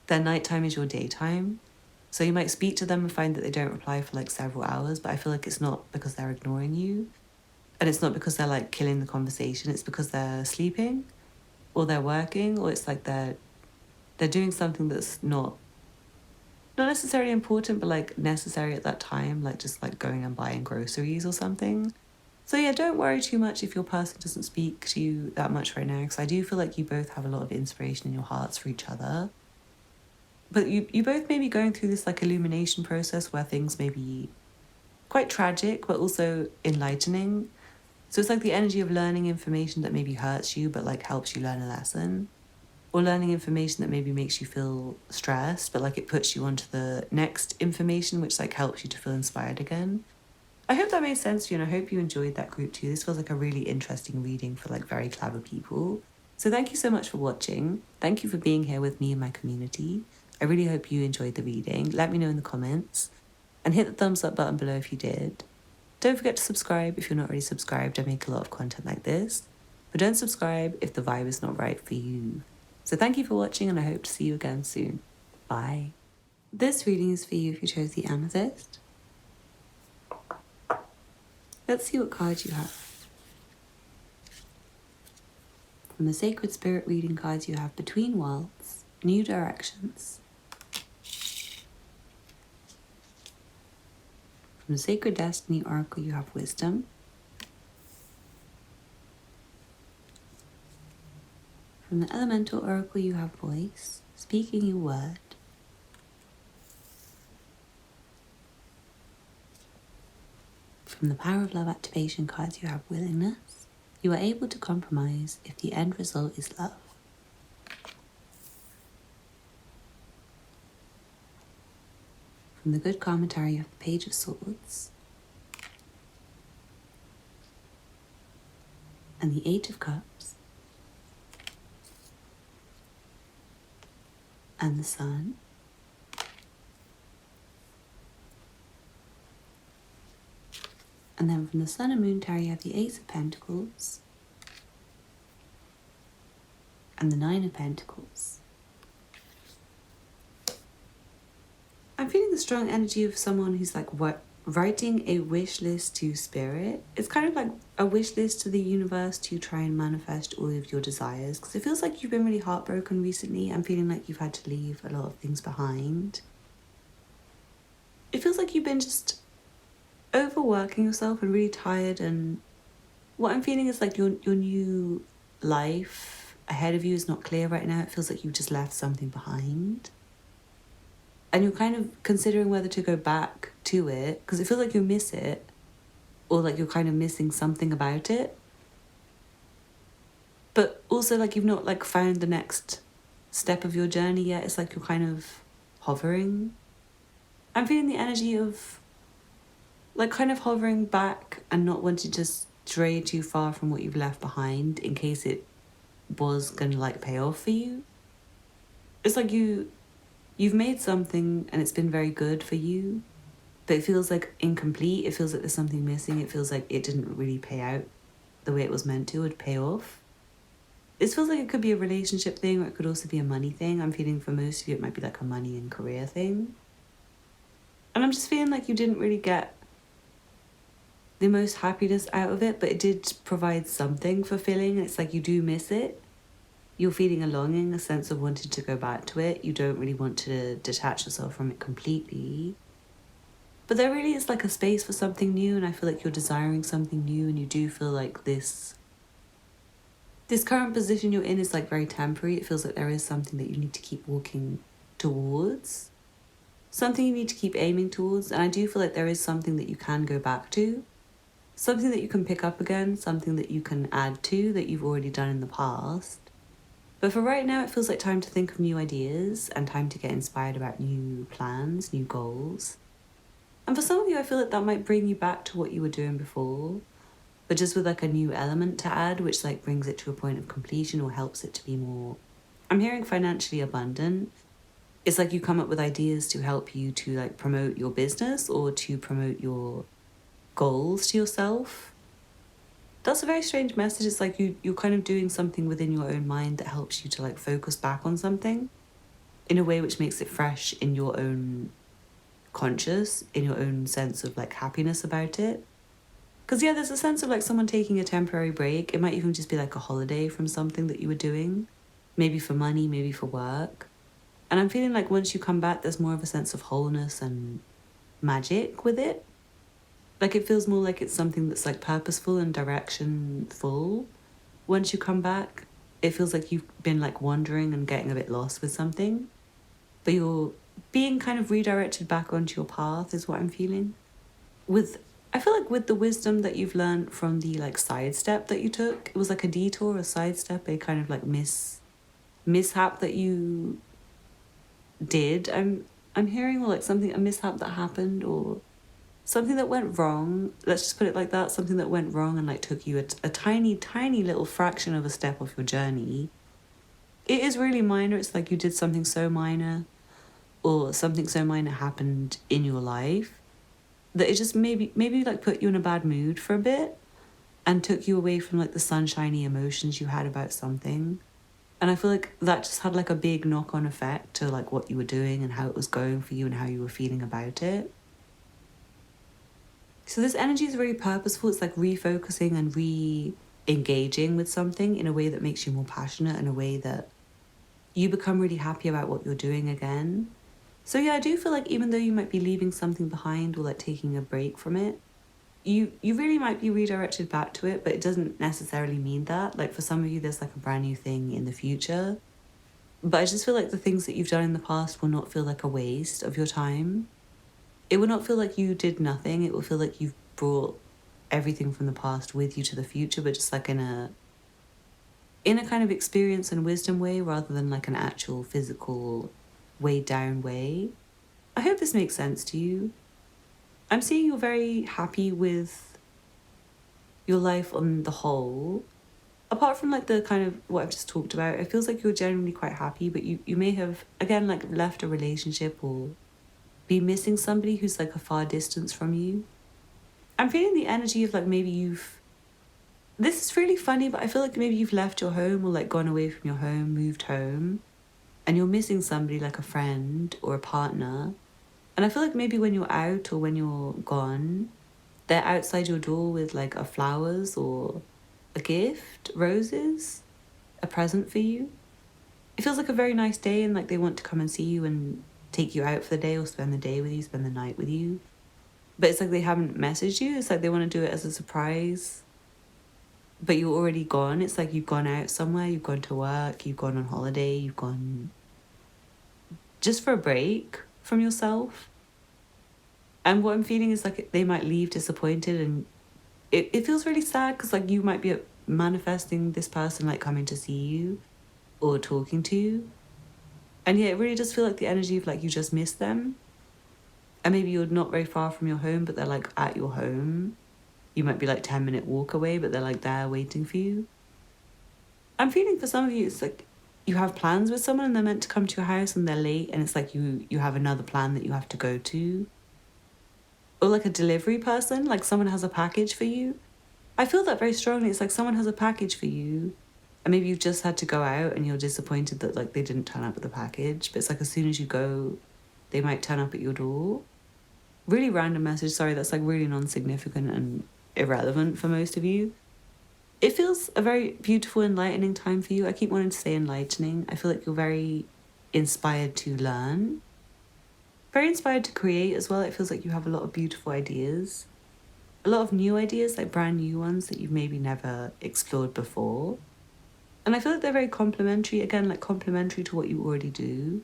nighttime is your daytime. So you might speak to them and find that they don't reply for like several hours, but I feel like it's not because they're ignoring you. And it's not because they're like killing the conversation. It's because they're sleeping or they're working, or it's like they're doing something that's not necessarily important, but like necessary at that time, like just like going and buying groceries or something. So yeah, don't worry too much if your person doesn't speak to you that much right now, because I do feel like you both have a lot of inspiration in your hearts for each other. But you both may be going through this like illumination process where things may be quite tragic, but also enlightening. So it's like the energy of learning information that maybe hurts you, but like helps you learn a lesson. Or learning information that maybe makes you feel stressed, but like it puts you onto the next information, which like helps you to feel inspired again. I hope that made sense to you, and I hope you enjoyed that group too. This feels like a really interesting reading for like very clever people. So thank you so much for watching. Thank you for being here with me and my community. I really hope you enjoyed the reading. Let me know in the comments and hit the thumbs up button below if you did. Don't forget to subscribe if you're not already subscribed. I make a lot of content like this. But don't subscribe if the vibe is not right for you. So thank you for watching, and I hope to see you again soon. Bye. This reading is for you if you chose the Amethyst. Let's see what cards you have. From the Sacred Spirit reading cards you have Between Worlds, New Directions. From the Sacred Destiny Oracle you have Wisdom. From the Elemental Oracle you have Voice, Speaking Your Word. From the Power of Love activation cards you have Willingness. You are able to compromise if the end result is love. From the Good Karma Tarot you have the Page of Swords. And the Eight of Cups. And the Sun. And then from the Sun and Moon Tarot you have the Ace of Pentacles and the Nine of Pentacles. I'm feeling the strong energy of someone who's like writing a wish list to spirit. It's kind of like a wish list to the universe to try and manifest all of your desires, because it feels like you've been really heartbroken recently. I'm feeling like you've had to leave a lot of things behind. It feels like you've been just overworking yourself and really tired, and what I'm feeling is like your new life ahead of you is not clear right now. It feels like you've just left something behind and you're kind of considering whether to go back to it, because it feels like you miss it, or like you're kind of missing something about it, but also like you've not like found the next step of your journey yet. It's like you're kind of hovering. I'm feeling the energy of like kind of hovering back and not wanting to stray too far from what you've left behind in case it was gonna like pay off for you. It's like you've made something and it's been very good for you, but it feels like incomplete. It feels like there's something missing. It feels like it didn't really pay out the way it was meant to, would pay off. This feels like it could be a relationship thing, or it could also be a money thing. I'm feeling for most of you it might be like a money and career thing. And I'm just feeling like you didn't really get the most happiness out of it, but it did provide something fulfilling. It's like you do miss it. You're feeling a longing, a sense of wanting to go back to it. You don't really want to detach yourself from it completely. But there really is like a space for something new, and I feel like you're desiring something new, and you do feel like this current position you're in is like very temporary. It feels like there is something that you need to keep walking towards. Something you need to keep aiming towards, and I do feel like there is something that you can go back to. Something that you can pick up again, something that you can add to that you've already done in the past. But for right now, it feels like time to think of new ideas and time to get inspired about new plans, new goals. And for some of you, I feel like that might bring you back to what you were doing before, but just with like a new element to add, which like brings it to a point of completion or helps it to be more, I'm hearing financially abundant. It's like you come up with ideas to help you to like promote your business or to promote your goals to yourself. That's a very strange message. It's like you're kind of doing something within your own mind that helps you to like focus back on something in a way which makes it fresh in your own conscious in your own sense of like happiness about it. Because yeah, there's a sense of like someone taking a temporary break. It might even just be like a holiday from something that you were doing, maybe for money, maybe for work. And I'm feeling like once you come back, there's more of a sense of wholeness and magic with it. Like it feels more like it's something that's like purposeful and directionful. Once you come back, it feels like you've been like wandering and getting a bit lost with something, but you're being kind of redirected back onto your path is what I'm feeling. I feel like with the wisdom that you've learned from the like sidestep that you took, it was like a detour, a sidestep, a kind of like mishap that you did. I'm hearing, or like something, a mishap that happened, or something that went wrong. Let's just put it like that. Something that went wrong and like took you a tiny, tiny little fraction of a step off your journey. It is really minor. It's like you did something so minor, or something so minor happened in your life that it just maybe like put you in a bad mood for a bit and took you away from like the sunshiny emotions you had about something. And I feel like that just had like a big knock-on effect to like what you were doing and how it was going for you and how you were feeling about it. So this energy is very purposeful. It's like refocusing and re-engaging with something in a way that makes you more passionate, in a way that you become really happy about what you're doing again. So yeah, I do feel like even though you might be leaving something behind or like taking a break from it, you really might be redirected back to it, but it doesn't necessarily mean that. Like for some of you, there's like a brand new thing in the future. But I just feel like the things that you've done in the past will not feel like a waste of your time. It will not feel like you did nothing. It will feel like you've brought everything from the past with you to the future, but just like in a kind of experience and wisdom way rather than like an actual physical weighed down way. I hope this makes sense to you. I'm seeing you're very happy with your life on the whole. Apart from like the kind of what I've just talked about, it feels like you're generally quite happy, but you may have, again, like left a relationship or be missing somebody who's like a far distance from you. I'm feeling the energy of like maybe this is really funny, but I feel like maybe you've left your home or like gone away from your home, moved home, and you're missing somebody like a friend or a partner. And I feel like maybe when you're out or when you're gone, they're outside your door with like a flowers or a gift, roses, a present for you. It feels like a very nice day and like they want to come and see you and take you out for the day or spend the day with you, spend the night with you. But it's like they haven't messaged you. It's like they want to do it as a surprise. But you're already gone. It's like you've gone out somewhere, you've gone to work, you've gone on holiday, you've gone just for a break from yourself. And what I'm feeling is like they might leave disappointed, and it feels really sad because like you might be manifesting this person like coming to see you or talking to you. And yeah, it really does feel like the energy of like you just miss them. And maybe you're not very far from your home, but they're like at your home. You might be like 10-minute walk away, but they're like there waiting for you. I'm feeling for some of you, it's like you have plans with someone and they're meant to come to your house and they're late, and it's like you have another plan that you have to go to. Or like a delivery person, like someone has a package for you. I feel that very strongly. It's like someone has a package for you and maybe you've just had to go out and you're disappointed that like they didn't turn up with the package, but it's like as soon as you go, they might turn up at your door. Really random message, sorry, that's like really non-significant and irrelevant for most of you. It feels a very beautiful, enlightening time for you. I keep wanting to say enlightening. I feel like you're very inspired to learn. Very inspired to create as well. It feels like you have a lot of beautiful ideas. A lot of new ideas, like brand new ones that you've maybe never explored before. And I feel like they're very complementary, again, like complementary to what you already do.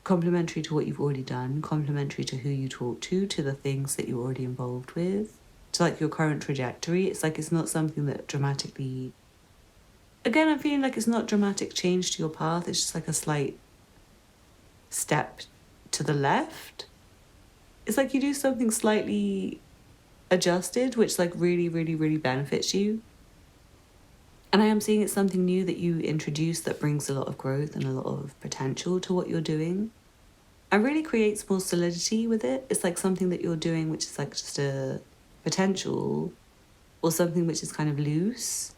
Complementary to what you've already done. Complementary to who you talk to the things that you're already involved with. To like your current trajectory. It's like it's not something that dramatically... Again, I'm feeling like it's not dramatic change to your path. It's just like a slight step to the left. It's like you do something slightly adjusted, which like really, really, really benefits you. And I am seeing it's something new that you introduce that brings a lot of growth and a lot of potential to what you're doing. And really creates more solidity with it. It's like something that you're doing which is like just a potential, or something which is kind of loose,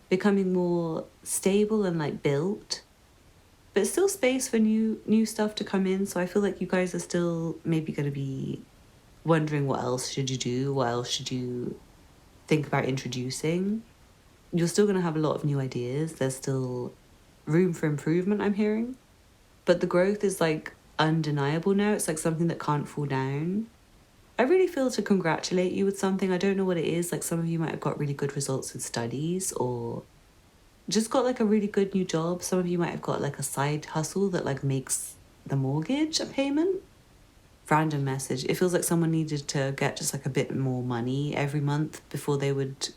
becoming more stable and like built. but it's still space for new stuff to come in. So I feel like you guys are still maybe going to be wondering what else should you do, what else should you think about introducing. You're still going to have a lot of new ideas. There's still room for improvement, I'm hearing. But the growth is like undeniable now. It's like something that can't fall down. I really feel to congratulate you with something. I don't know what it is. Like some of you might have got really good results with studies or just got like a really good new job. Some of you might have got like a side hustle that like makes the mortgage a payment. Random message. It feels like someone needed to get just like a bit more money every month before they would.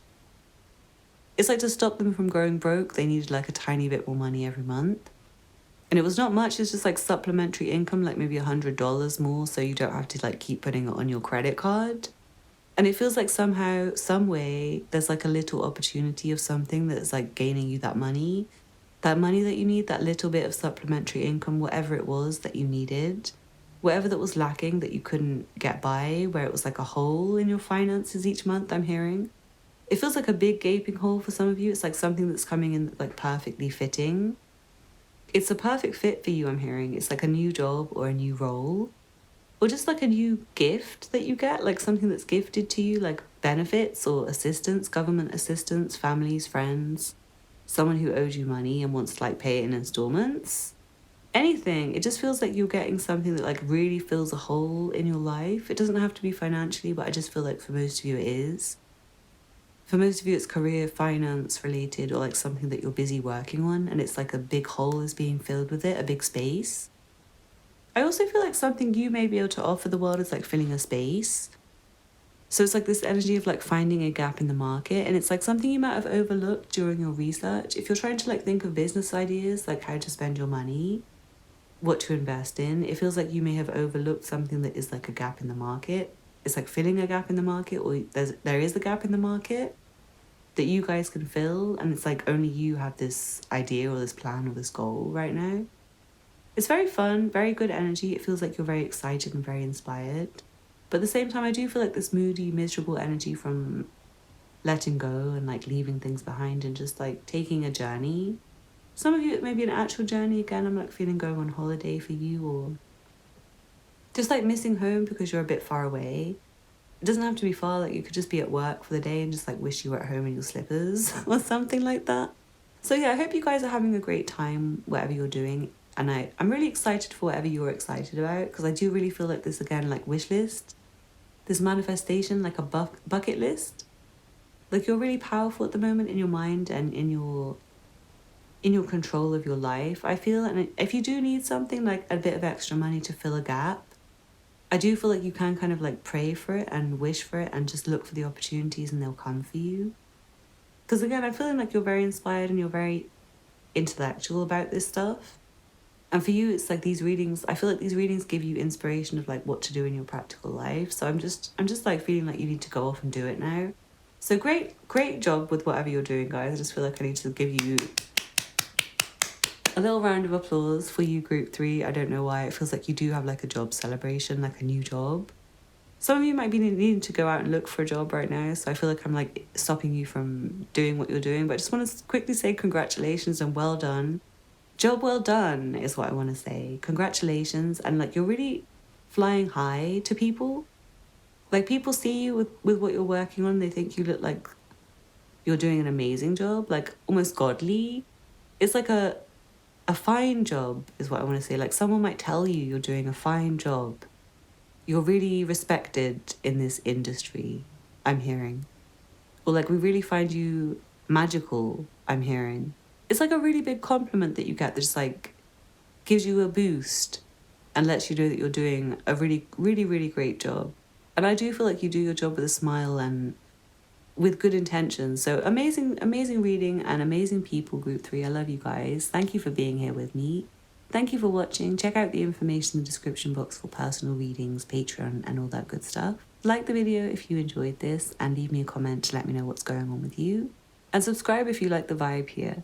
It's like to stop them from going broke, they needed like a tiny bit more money every month. And it was not much, it's just like supplementary income, like maybe $100 more, so you don't have to like keep putting it on your credit card. And it feels like somehow, some way, there's like a little opportunity of something that's like gaining you that money that you need, that little bit of supplementary income, whatever it was that you needed, whatever that was lacking that you couldn't get by, where it was like a hole in your finances each month, I'm hearing. It feels like a big gaping hole for some of you. It's like something that's coming in like perfectly fitting. It's a perfect fit for you, I'm hearing. It's like a new job or a new role, or just like a new gift that you get, like something that's gifted to you, like benefits or assistance, government assistance, families, friends, someone who owes you money and wants to like pay it in installments. Anything. It just feels like you're getting something that like really fills a hole in your life. It doesn't have to be financially, but I just feel like for most of you it is. For most of you it's career, finance related, or like something that you're busy working on and it's like a big hole is being filled with it, a big space. I also feel like something you may be able to offer the world is like filling a space. So it's like this energy of like finding a gap in the market, and it's like something you might have overlooked during your research. If you're trying to like think of business ideas, like how to spend your money, what to invest in, it feels like you may have overlooked something that is like a gap in the market. It's like filling a gap in the market, or there is a gap in the market that you guys can fill, and it's like only you have this idea or this plan or this goal right now. It's very fun, very good energy. It feels like you're very excited and very inspired. But at the same time, I do feel like this moody, miserable energy from letting go and like leaving things behind and just like taking a journey. Some of you, it may be an actual journey. Again, I'm like feeling going on holiday for you, or just like missing home because you're a bit far away. It doesn't have to be far, like you could just be at work for the day and just like wish you were at home in your slippers or something like that. So yeah, I hope you guys are having a great time, whatever you're doing. And I'm really excited for whatever you're excited about, because I do really feel like this, again, like wish list, this manifestation, like a bucket list. Like you're really powerful at the moment in your mind and in your control of your life, I feel. And if you do need something like a bit of extra money to fill a gap, I do feel like you can kind of like pray for it and wish for it and just look for the opportunities and they'll come for you. Because again, I'm feeling like you're very inspired and you're very intellectual about this stuff. And for you, it's like these readings, I feel like these readings give you inspiration of like what to do in your practical life. So I'm just like feeling like you need to go off and do it now. So great job with whatever you're doing, guys. I just feel like I need to give you a little round of applause for you, group 3. I don't know why. It feels like you do have like a job celebration, like a new job. Some of you might be needing to go out and look for a job right now. So I feel like I'm like stopping you from doing what you're doing. But I just want to quickly say congratulations and well done. Job well done is what I want to say. Congratulations. And like you're really flying high to people. Like people see you with what you're working on. They think you look like you're doing an amazing job, like almost godly. It's like a fine job is what I want to say. Like someone might tell you you're doing a fine job. You're really respected in this industry, I'm hearing. Or like we really find you magical, I'm hearing. It's like a really big compliment that you get that just like gives you a boost and lets you know that you're doing a really, really, really great job. And I do feel like you do your job with a smile and with good intentions. So amazing reading and amazing people, group 3. I love you guys. Thank you for being here with me. Thank you for watching. Check out the information in the description box for personal readings, Patreon, and all that good stuff. Like the video if you enjoyed this, and leave me a comment to let me know what's going on with you. And subscribe if you like the vibe here.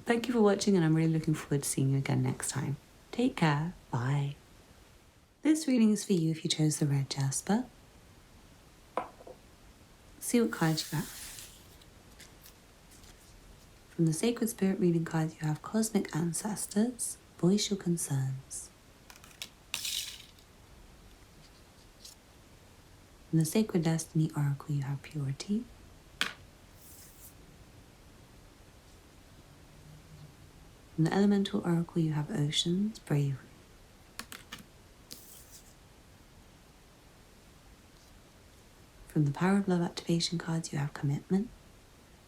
Thank you for watching, and I'm really looking forward to seeing you again next time. Take care. Bye. This reading is for you if you chose the red Jasper. See what cards you have. From the Sacred Spirit reading cards, you have Cosmic Ancestors, Voice your concerns. In the Sacred Destiny Oracle, you have purity. In the Elemental Oracle, you have oceans, bravery. From the Power of Love activation cards, you have commitment.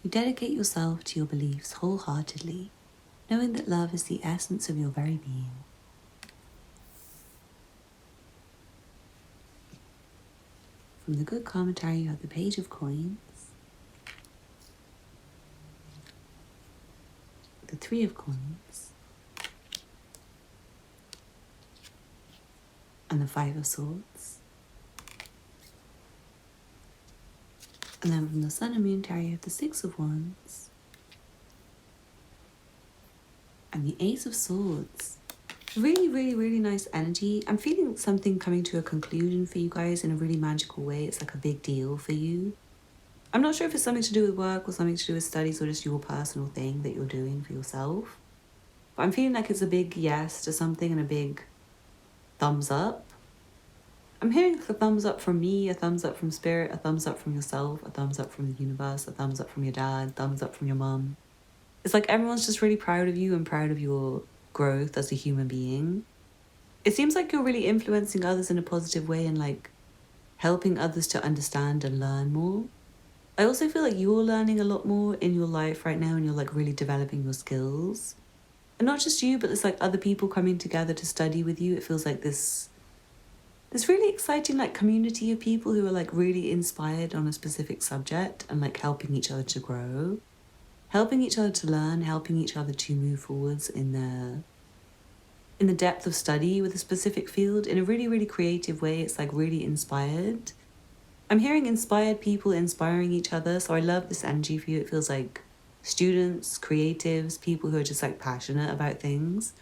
You dedicate yourself to your beliefs wholeheartedly, knowing that love is the essence of your very being. From the Good Karma Tarot, you have the Page of Coins, the Three of Coins, and the Five of Swords. And then from the Sun and Moon Tarot, you have the Six of Wands, and the Ace of Swords. Really, really, really nice energy. I'm feeling something coming to a conclusion for you guys in a really magical way. It's like a big deal for you. I'm not sure if it's something to do with work or something to do with studies or just your personal thing that you're doing for yourself. But I'm feeling like it's a big yes to something and a big thumbs up. I'm hearing a thumbs up from me, a thumbs up from spirit, a thumbs up from yourself, a thumbs up from the universe, a thumbs up from your dad, thumbs up from your mum. It's like everyone's just really proud of you and proud of your growth as a human being. It seems like you're really influencing others in a positive way and like helping others to understand and learn more. I also feel like you're learning a lot more in your life right now and you're like really developing your skills. And not just you, but it's like other people coming together to study with you. It feels like this really exciting like community of people who are like really inspired on a specific subject and like helping each other to grow. Helping each other to learn, helping each other to move forwards in the depth of study with a specific field in a really, really creative way. It's like really inspired. I'm hearing inspired people inspiring each other. So I love this energy for you. It feels like students, creatives, people who are just like passionate about things,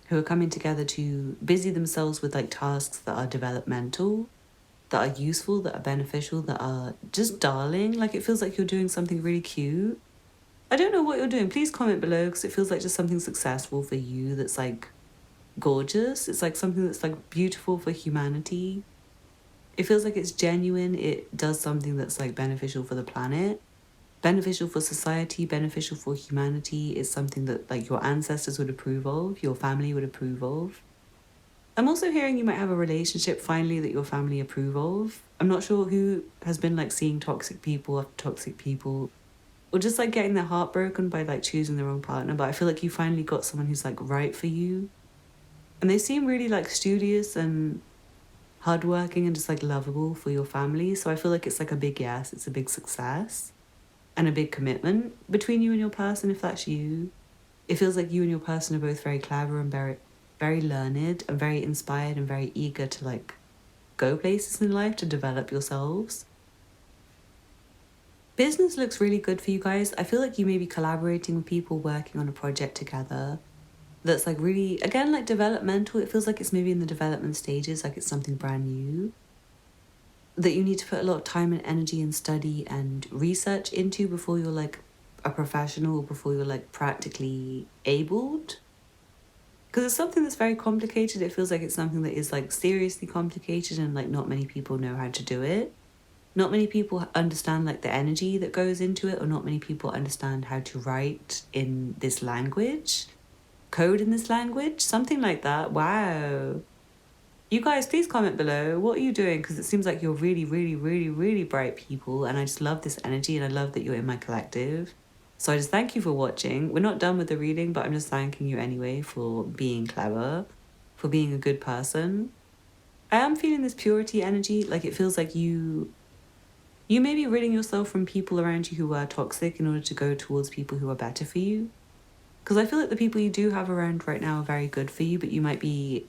who are coming together to busy themselves with like tasks that are developmental, that are useful, that are beneficial, that are just darling. Like it feels like you're doing something really cute. I don't know what you're doing. Please comment below because it feels like just something successful for you that's like gorgeous. It's like something that's like beautiful for humanity. It feels like it's genuine. It does something that's like beneficial for the planet, beneficial for society, beneficial for humanity. It's something that like your ancestors would approve of, your family would approve of. I'm also hearing you might have a relationship finally that your family approve of. I'm not sure who has been like seeing toxic people after toxic people, or just like getting their heart broken by like choosing the wrong partner. But I feel like you finally got someone who's like right for you. And they seem really like studious and hardworking and just like lovable for your family. So I feel like it's like a big yes, it's a big success and a big commitment between you and your person if that's you. It feels like you and your person are both very clever and very, very learned and very inspired and very eager to like go places in life to develop yourselves. Business looks really good for you guys. I feel like you may be collaborating with people working on a project together that's like really, again, like developmental. It feels like it's maybe in the development stages, like it's something brand new that you need to put a lot of time and energy and study and research into before you're like a professional or before you're like practically abled. Because it's something that's very complicated. It feels like it's something that is like seriously complicated and like not many people know how to do it. Not many people understand like the energy that goes into it, or not many people understand how to write in this language, code in this language, something like that. Wow. You guys, please comment below. What are you doing? Because it seems like you're really, really, really, really bright people. And I just love this energy and I love that you're in my collective. So I just thank you for watching. We're not done with the reading, but I'm just thanking you anyway for being clever, for being a good person. I am feeling this purity energy. Like it feels like you may be ridding yourself from people around you who are toxic in order to go towards people who are better for you. Because I feel like the people you do have around right now are very good for you, but you might be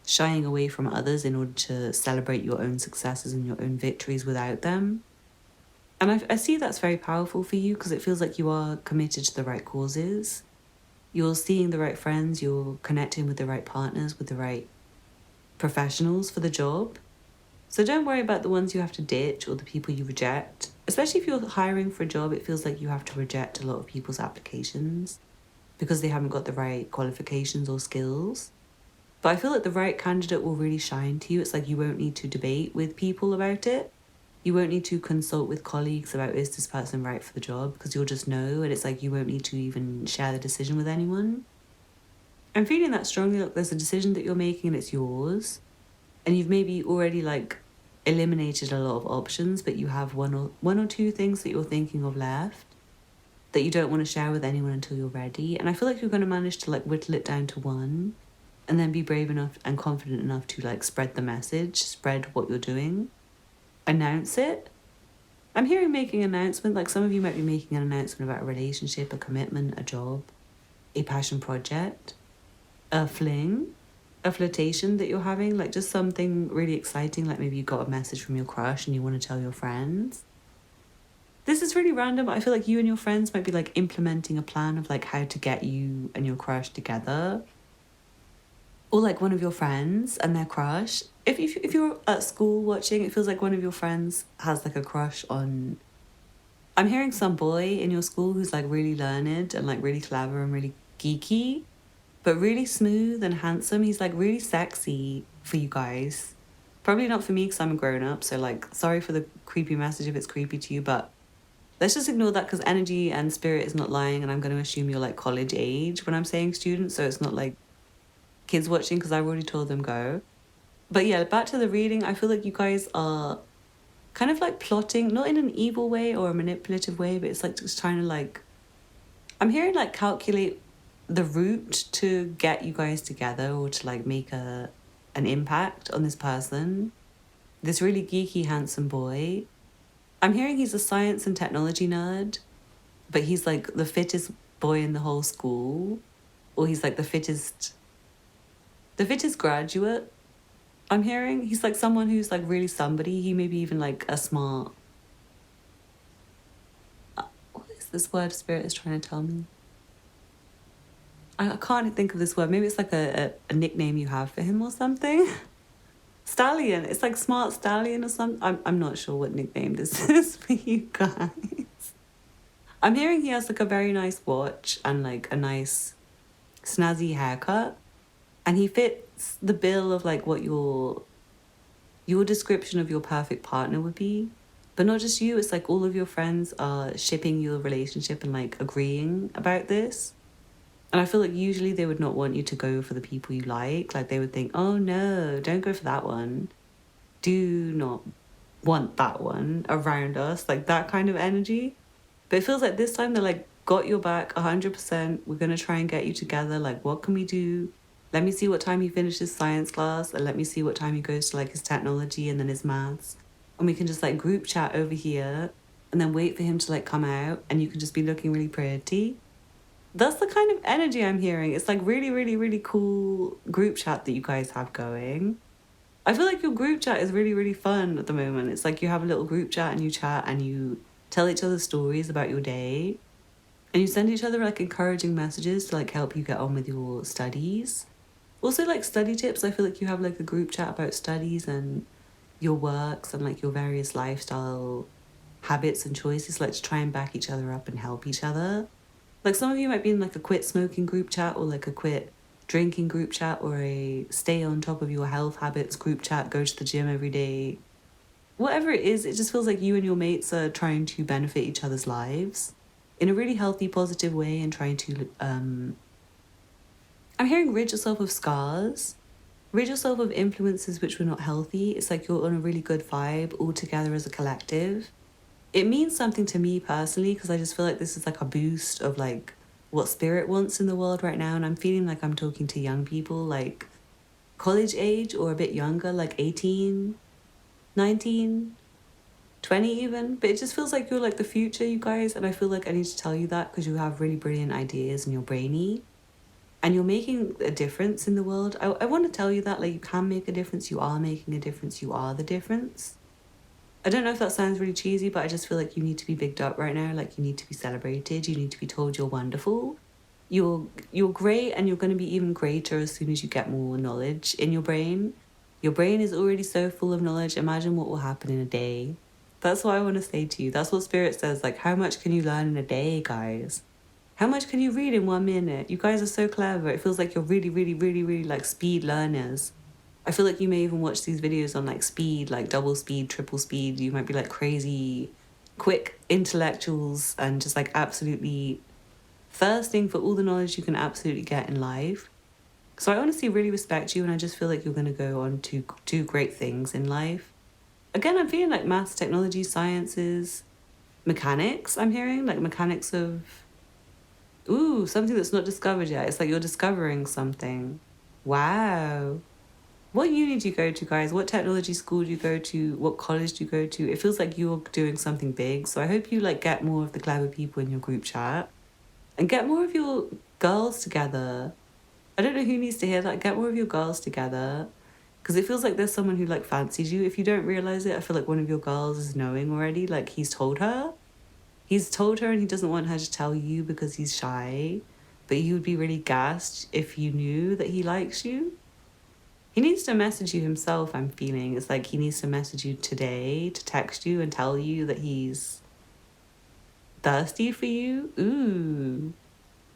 shying away from others in order to celebrate your own successes and your own victories without them. And I see that's very powerful for you because it feels like you are committed to the right causes. You're seeing the right friends, you're connecting with the right partners, with the right professionals for the job. So don't worry about the ones you have to ditch or the people you reject. Especially if you're hiring for a job, it feels like you have to reject a lot of people's applications. because they haven't got the right qualifications or skills. But I feel like the right candidate will really shine to you. It's like you won't need to debate with people about it. You won't need to consult with colleagues about, is this person right for the job? Because you'll just know, and it's like you won't need to even share the decision with anyone. I'm feeling that strongly, like there's a decision that you're making and it's yours. And you've maybe already like eliminated a lot of options, but you have one or two things that you're thinking of left that you don't want to share with anyone until you're ready. And I feel like you're going to manage to like whittle it down to one, and then be brave enough and confident enough to like spread the message, spread what you're doing, announce it. I'm hearing making an announcement, like some of you might be making an announcement about a relationship, a commitment, a job, a passion project, a fling, a flirtation that you're having, like just something really exciting, like maybe you got a message from your crush and you want to tell your friends. This is really random, but I feel like you and your friends might be like implementing a plan of like how to get you and your crush together. Or like one of your friends and their crush. If you're at school watching, it feels like one of your friends has like a crush on... I'm hearing some boy in your school who's like really learned and like really clever and really geeky, but really smooth and handsome. He's like really sexy for you guys. Probably not for me because I'm a grown up, so like sorry for the creepy message if it's creepy to you, but let's just ignore that because energy and spirit is not lying, and I'm going to assume you're like college age when I'm saying students, so it's not like kids watching because I've already told them go. But yeah, back to the reading. I feel like you guys are kind of like plotting, not in an evil way or a manipulative way, but it's like just trying to like... I'm hearing like calculate the route to get you guys together or to like make an impact on this person. This really geeky, handsome boy. I'm hearing he's a science and technology nerd, but he's like the fittest boy in the whole school, or he's like the fittest graduate. I'm hearing he's like someone who's like really somebody. He may be even like a smart... what is this word spirit is trying to tell me? I can't think of this word. Maybe it's like a nickname you have for him or something. Stallion. It's like smart stallion or something. I'm not sure what nickname this is for you guys. I'm hearing he has like a very nice watch and like a nice snazzy haircut. And he fits the bill of like what your description of your perfect partner would be. But not just you, it's like all of your friends are shipping your relationship and like agreeing about this. And I feel like usually they would not want you to go for the people you like. Like they would think, oh no, don't go for that one. Do not want that one around us. Like that kind of energy. But it feels like this time they're like, got your back 100%. We're going to try and get you together. Like, what can we do? Let me see what time he finishes science class, and let me see what time he goes to like his technology and then his maths. And we can just like group chat over here and then wait for him to like come out, and you can just be looking really pretty. That's the kind of energy I'm hearing. It's like really, really, really cool group chat that you guys have going. I feel like your group chat is really, really fun at the moment. It's like you have a little group chat and you chat and you tell each other stories about your day. And you send each other like encouraging messages to like help you get on with your studies. Also like study tips. I feel like you have like a group chat about studies and your works and like your various lifestyle habits and choices, like to try and back each other up and help each other. Like some of you might be in like a quit smoking group chat, or like a quit drinking group chat, or a stay on top of your health habits group chat, go to the gym every day. Whatever it is, it just feels like you and your mates are trying to benefit each other's lives in a really healthy, positive way, and trying to... I'm hearing rid yourself of scars. Rid yourself of influences which were not healthy. It's like you're on a really good vibe all together as a collective. It means something to me personally because I just feel like this is like a boost of like what spirit wants in the world right now. And I'm feeling like I'm talking to young people, like college age or a bit younger, like 18, 19, 20 even. But it just feels like you're like the future, you guys. And I feel like I need to tell you that because you have really brilliant ideas and you're brainy. And you're making a difference in the world. I want to tell you that, like, you can make a difference. You are making a difference. You are the difference. I don't know if that sounds really cheesy, but I just feel like you need to be bigged up right now. Like, you need to be celebrated. You need to be told you're wonderful. You're great, and you're going to be even greater as soon as you get more knowledge in your brain. Your brain is already so full of knowledge. Imagine what will happen in a day. That's what I want to say to you. That's what Spirit says. Like, how much can you learn in a day, guys? How much can you read in 1 minute? You guys are so clever. It feels like you're really, really, really, really like speed learners. I feel like you may even watch these videos on like speed, like double speed, triple speed. You might be like crazy, quick intellectuals and just like absolutely thirsting for all the knowledge you can absolutely get in life. So I honestly really respect you, and I just feel like you're going to go on to do great things in life. Again, I'm feeling like maths, technology, sciences, mechanics. I'm hearing like mechanics of, ooh, something that's not discovered yet. It's like you're discovering something. Wow. What uni do you go to, guys? What technology school do you go to? What college do you go to? It feels like you're doing something big. So I hope you like get more of the clever people in your group chat and get more of your girls together. I don't know who needs to hear that. Get more of your girls together because it feels like there's someone who like fancies you. If you don't realize it, I feel like one of your girls is knowing already. Like he's told her. He's told her and he doesn't want her to tell you because he's shy. But you would be really gassed if you knew that he likes you. He needs to message you himself, I'm feeling. It's like he needs to message you today to text you and tell you that he's thirsty for you. Ooh,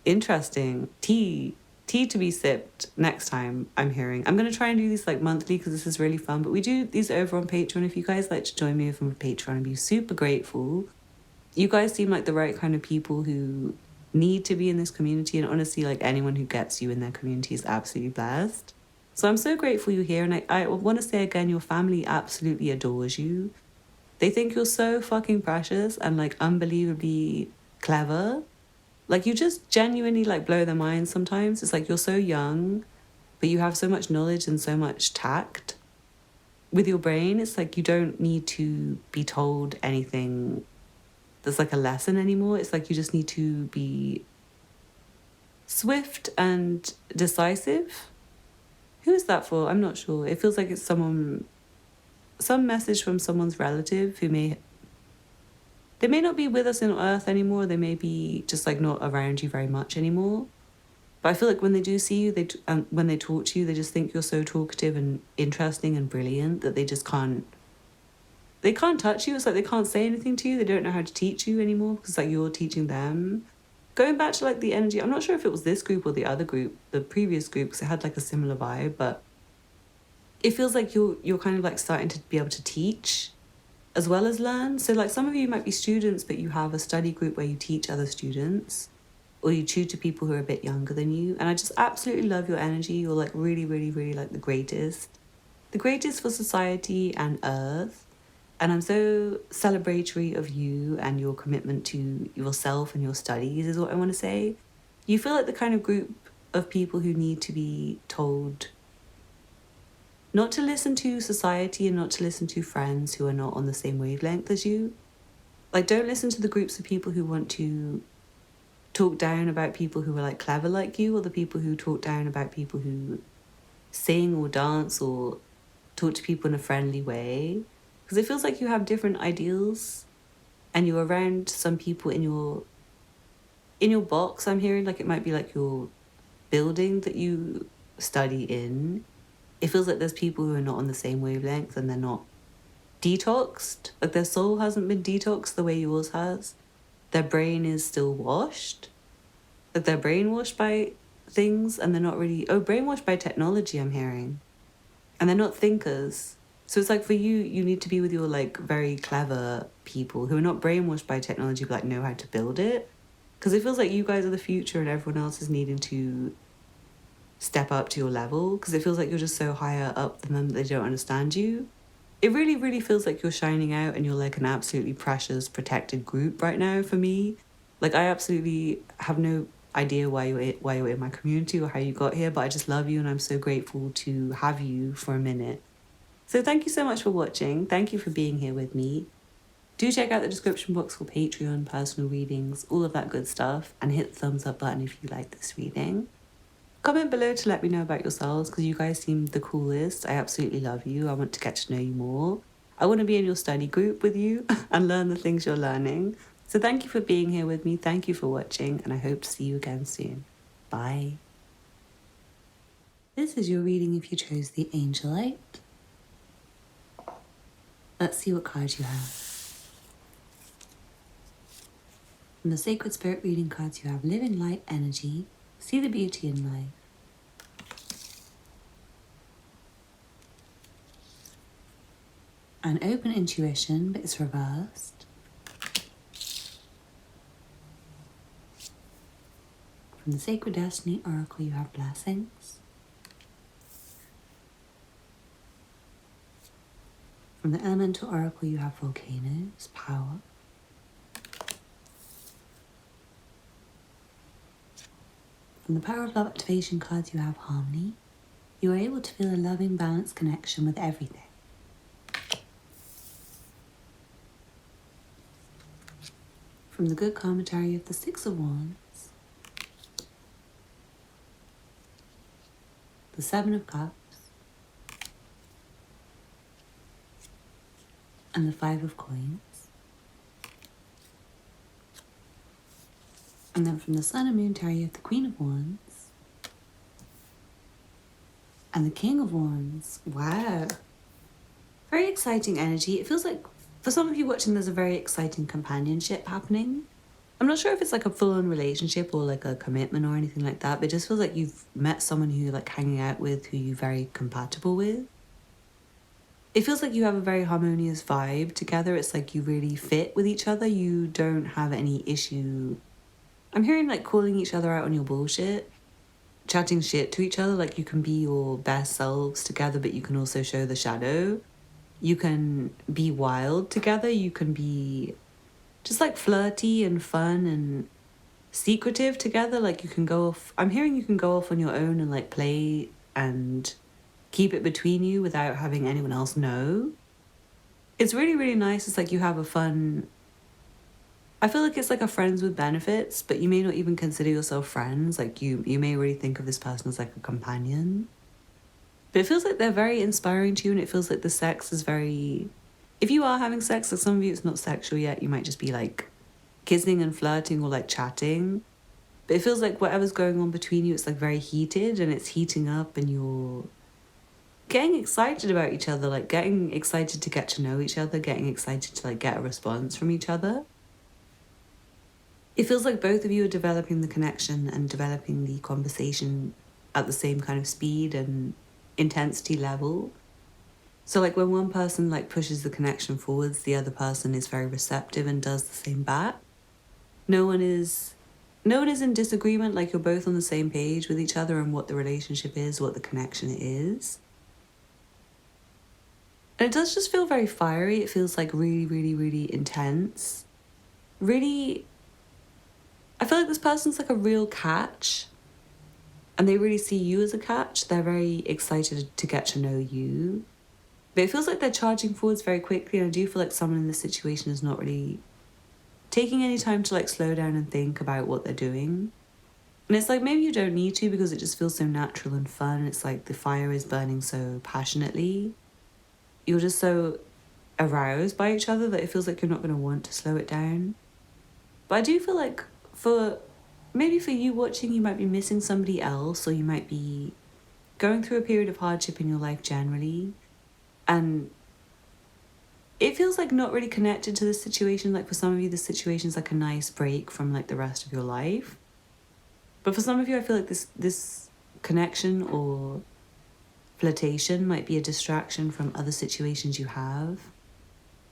interesting. Tea to be sipped next time, I'm hearing. I'm going to try and do these like monthly because this is really fun. But we do these over on Patreon. If you guys like to join me over on Patreon, I'd be super grateful. You guys seem like the right kind of people who need to be in this community. And honestly, like anyone who gets you in their community is absolutely blessed. So I'm so grateful you're here. And I want to say again, your family absolutely adores you. They think you're so fucking precious and like unbelievably clever. Like you just genuinely like blow their minds sometimes. It's like you're so young, but you have so much knowledge and so much tact with your brain. It's like you don't need to be told anything that's like a lesson anymore. It's like you just need to be swift and decisive. Who is that for? I'm not sure. It feels like it's some message from someone's relative who they may not be with us on Earth anymore. They may be just like not around you very much anymore. But I feel like when they do see you, when they talk to you, they just think you're so talkative and interesting and brilliant that they just can't. They can't touch you. It's like they can't say anything to you. They don't know how to teach you anymore because like you're teaching them. Going back to like the energy, I'm not sure if it was this group or the other group, the previous group, because it had like a similar vibe, but it feels like you're kind of like starting to be able to teach as well as learn. So like some of you might be students, but you have a study group where you teach other students or you tutor people who are a bit younger than you. And I just absolutely love your energy. You're like really, really, really like the greatest for society and Earth. And I'm so celebratory of you and your commitment to yourself and your studies is what I want to say. You feel like the kind of group of people who need to be told not to listen to society and not to listen to friends who are not on the same wavelength as you. Like, don't listen to the groups of people who want to talk down about people who are like clever like you, or the people who talk down about people who sing or dance or talk to people in a friendly way. Because it feels like you have different ideals and you're around some people in your box. I'm hearing like it might be like your building that you study in. It feels like there's people who are not on the same wavelength and they're not detoxed. Like their soul hasn't been detoxed the way yours has. Their brain is still washed. Like they're brainwashed by things and they're not really... Oh, brainwashed by technology, I'm hearing. And they're not thinkers. So it's like for you, you need to be with your like very clever people who are not brainwashed by technology but like know how to build it. Because it feels like you guys are the future and everyone else is needing to step up to your level because it feels like you're just so higher up than them that they don't understand you. It really, really feels like you're shining out and you're like an absolutely precious, protected group right now for me. Like I absolutely have no idea why you're in my community or how you got here, but I just love you and I'm so grateful to have you for a minute. So thank you so much for watching. Thank you for being here with me. Do check out the description box for Patreon, personal readings, all of that good stuff, and hit the thumbs up button if you like this reading. Comment below to let me know about yourselves because you guys seem the coolest. I absolutely love you. I want to get to know you more. I want to be in your study group with you and learn the things you're learning. So thank you for being here with me. Thank you for watching and I hope to see you again soon. Bye. This is your reading if you chose the Angelite. Let's see what cards you have. From the Sacred Spirit reading cards, you have Living Light Energy, See the Beauty in Life. And Open Intuition, but it's reversed. From the Sacred Destiny Oracle, you have Blessings. From the Elemental Oracle, you have Volcanoes, Power. From the Power of Love Activation cards, you have Harmony. You are able to feel a loving, balanced connection with everything. From the Good Commentary of the Six of Wands, the Seven of Cups, and the Five of Coins. And then from the Sun and Moon Tarot, you have the Queen of Wands and the King of Wands. Wow. Very exciting energy. It feels like for some of you watching, there's a very exciting companionship happening. I'm not sure if it's like a full-on relationship or like a commitment or anything like that, but it just feels like you've met someone who you're like hanging out with, who you're very compatible with. It feels like you have a very harmonious vibe together. It's like you really fit with each other. You don't have any issue. I'm hearing like calling each other out on your bullshit, chatting shit to each other. Like you can be your best selves together, but you can also show the shadow. You can be wild together. You can be just like flirty and fun and secretive together. Like you can go off. I'm hearing you can go off on your own and like play and keep it between you without having anyone else know. It's really, really nice. It's like you have a fun... I feel like it's like a friends with benefits, but you may not even consider yourself friends. Like you may really think of this person as like a companion. But it feels like they're very inspiring to you, and it feels like the sex is very... If you are having sex, like some of you it's not sexual yet, you might just be like kissing and flirting or like chatting. But it feels like whatever's going on between you, it's like very heated and it's heating up and you're getting excited about each other, like getting excited to get to know each other, getting excited to like get a response from each other. It feels like both of you are developing the connection and developing the conversation at the same kind of speed and intensity level. So like when one person like pushes the connection forwards, the other person is very receptive and does the same back. No one is in disagreement, like you're both on the same page with each other and what the relationship is, what the connection is. And it does just feel very fiery. It feels like really, really, really intense. Really... I feel like this person's like a real catch and they really see you as a catch. They're very excited to get to know you. But it feels like they're charging forwards very quickly, and I do feel like someone in this situation is not really taking any time to like slow down and think about what they're doing. And it's like maybe you don't need to because it just feels so natural and fun. It's like the fire is burning so passionately. You're just so aroused by each other that it feels like you're not going to want to slow it down. But I do feel like for you watching, you might be missing somebody else, or you might be going through a period of hardship in your life generally, and it feels like not really connected to this situation. Like for some of you, this situation is like a nice break from like the rest of your life, but for some of you, I feel like this connection or flirtation might be a distraction from other situations you have.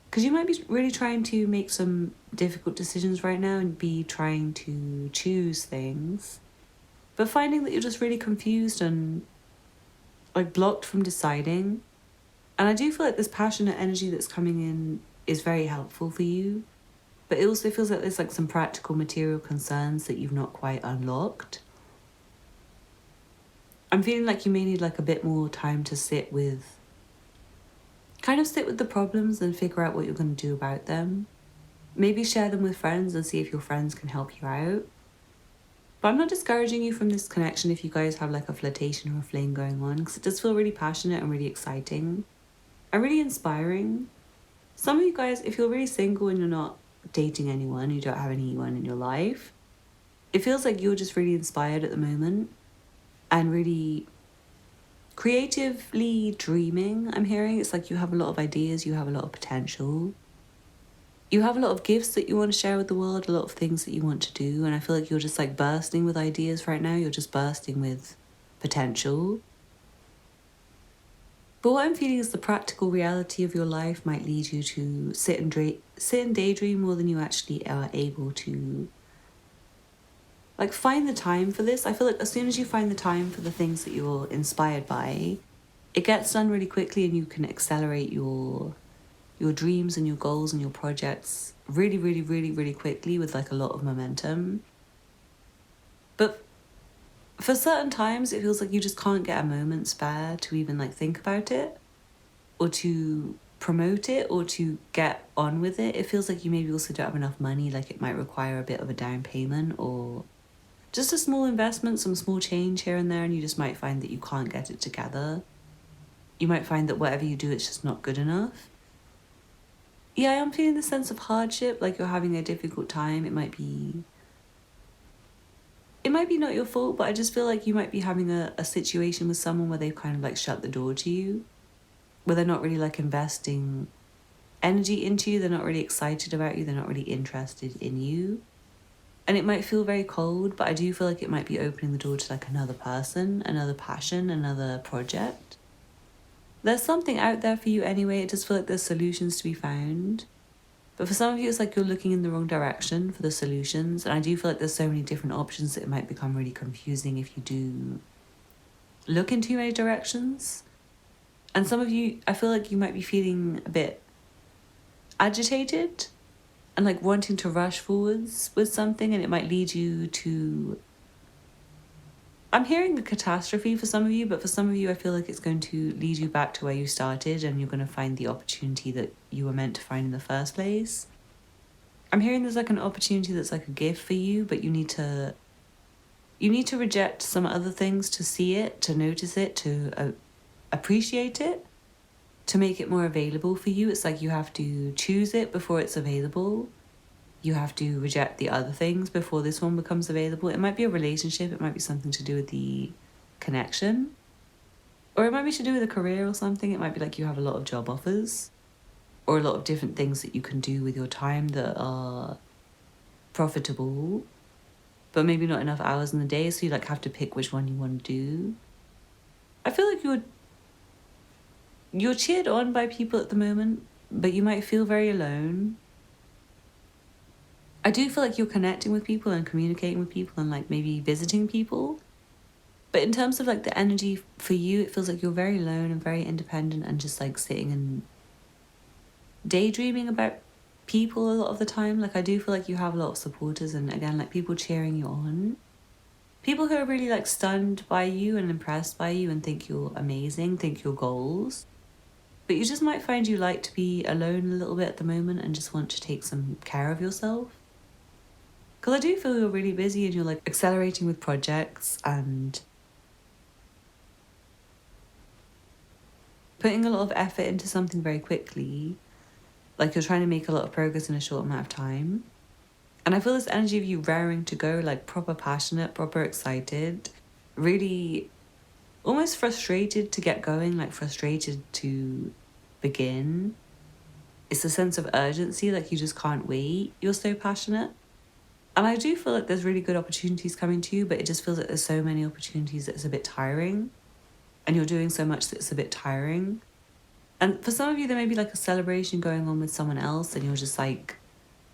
Because you might be really trying to make some difficult decisions right now and be trying to choose things, but finding that you're just really confused and like blocked from deciding. And I do feel like this passionate energy that's coming in is very helpful for you, but it also feels like there's like some practical material concerns that you've not quite unlocked. I'm feeling like you may need like a bit more time to sit with the problems and figure out what you're going to do about them. Maybe share them with friends and see if your friends can help you out. But I'm not discouraging you from this connection if you guys have like a flirtation or a fling going on, because it does feel really passionate and really exciting and really inspiring. Some of you guys, if you're really single and you're not dating anyone, you don't have anyone in your life, it feels like you're just really inspired at the moment and really creatively dreaming. I'm hearing it's like you have a lot of ideas, you have a lot of potential. You have a lot of gifts that you want to share with the world, a lot of things that you want to do, and I feel like you're just like bursting with ideas right now. You're just bursting with potential. But what I'm feeling is the practical reality of your life might lead you to sit and daydream more than you actually are able to like find the time for this. I feel like as soon as you find the time for the things that you're inspired by, it gets done really quickly and you can accelerate your dreams and your goals and your projects really, really, really, really quickly with like a lot of momentum. But for certain times, it feels like you just can't get a moment spare to even like think about it or to promote it or to get on with it. It feels like you maybe also don't have enough money, like it might require a bit of a down payment or just a small investment, some small change here and there, and you just might find that you can't get it together. You might find that whatever you do, it's just not good enough. Yeah, I'm feeling the sense of hardship, like you're having a difficult time. It might be not your fault, but I just feel like you might be having a situation with someone where they've kind of like shut the door to you, where they're not really like investing energy into you, they're not really excited about you, they're not really interested in you. And it might feel very cold, but I do feel like it might be opening the door to like another person, another passion, another project. There's something out there for you anyway. It does feel like there's solutions to be found. But for some of you, it's like you're looking in the wrong direction for the solutions. And I do feel like there's so many different options that it might become really confusing if you do look in too many directions. And some of you, I feel like you might be feeling a bit agitated and like wanting to rush forwards with something, and it might lead you to... I'm hearing a catastrophe for some of you, but for some of you, I feel like it's going to lead you back to where you started and you're going to find the opportunity that you were meant to find in the first place. I'm hearing there's like an opportunity that's like a gift for you, but you need to reject some other things to see it, to notice it, to appreciate it, to make it more available for you. It's like you have to choose it before it's available. You have to reject the other things before this one becomes available. It might be a relationship. It might be something to do with the connection. Or it might be to do with a career or something. It might be like you have a lot of job offers or a lot of different things that you can do with your time that are profitable, but maybe not enough hours in the day. So you like have to pick which one you want to do. I feel like you're cheered on by people at the moment, but you might feel very alone. I do feel like you're connecting with people and communicating with people and like maybe visiting people. But in terms of like the energy for you, it feels like you're very alone and very independent and just like sitting and daydreaming about people a lot of the time. Like I do feel like you have a lot of supporters and again, like people cheering you on. People who are really like stunned by you and impressed by you and think you're amazing, think your goals. But you just might find you like to be alone a little bit at the moment and just want to take some care of yourself. Because I do feel you're really busy and you're like accelerating with projects and putting a lot of effort into something very quickly. Like you're trying to make a lot of progress in a short amount of time. And I feel this energy of you raring to go, like proper passionate, proper excited, really almost frustrated to get going, like frustrated to begin. It's a sense of urgency, like you just can't wait. You're so passionate. And I do feel like there's really good opportunities coming to you, but it just feels like there's so many opportunities that it's a bit tiring. And you're doing so much that it's a bit tiring. And for some of you, there may be like a celebration going on with someone else and you're just like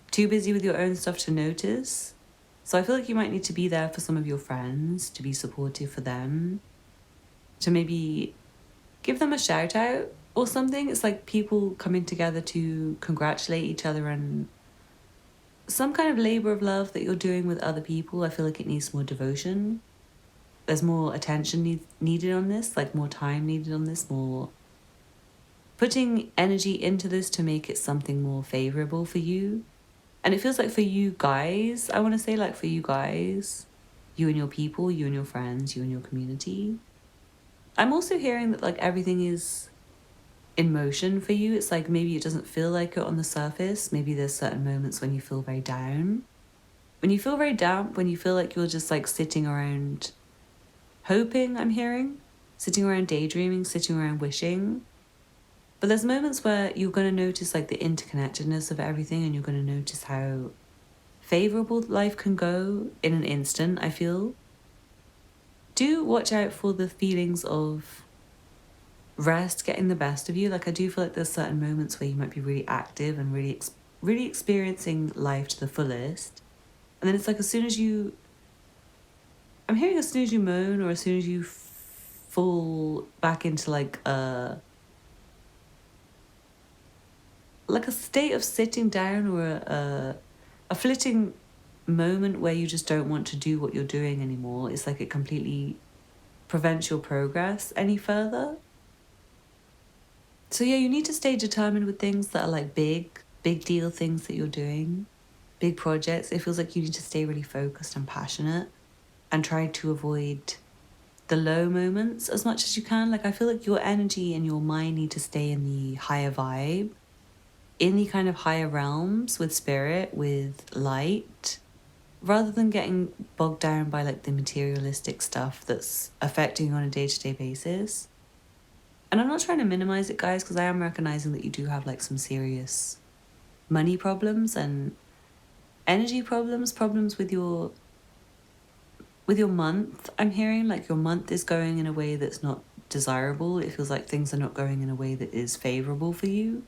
too busy with your own stuff to notice. So I feel like you might need to be there for some of your friends, to be supportive for them, to maybe give them a shout out or something. It's like people coming together to congratulate each other and some kind of labor of love that you're doing with other people. I feel like it needs more devotion. There's more attention needed on this, like more time needed on this, more putting energy into this to make it something more favorable for you. And it feels like for you guys, I want to say like for you guys, you and your people, you and your friends, you and your community. I'm also hearing that like everything is in motion for you. It's like maybe it doesn't feel like it on the surface. Maybe there's certain moments when you feel very down. When you feel very down, when you feel like you're just like sitting around hoping, I'm hearing, sitting around daydreaming, sitting around wishing. But there's moments where you're going to notice like the interconnectedness of everything, and you're going to notice how favorable life can go in an instant, I feel. Do watch out for the feelings of rest getting the best of you. Like, I do feel like there's certain moments where you might be really active and really experiencing life to the fullest. And then it's like, as soon as you moan, or as soon as you fall back into like a state of sitting down, or a flitting moment where you just don't want to do what you're doing anymore, it's like it completely prevents your progress any further. So yeah, you need to stay determined with things that are like big deal things that you're doing, big projects. It feels like you need to stay really focused and passionate, and try to avoid the low moments as much as you can. Like, I feel like your energy and your mind need to stay in the higher vibe, in the kind of higher realms with spirit, with light, rather than getting bogged down by like the materialistic stuff that's affecting you on a day-to-day basis. And I'm not trying to minimize it, guys, because I am recognizing that you do have like some serious money problems and energy problems with your month. I'm hearing like your month is going in a way that's not desirable. It feels like things are not going in a way that is favorable for you.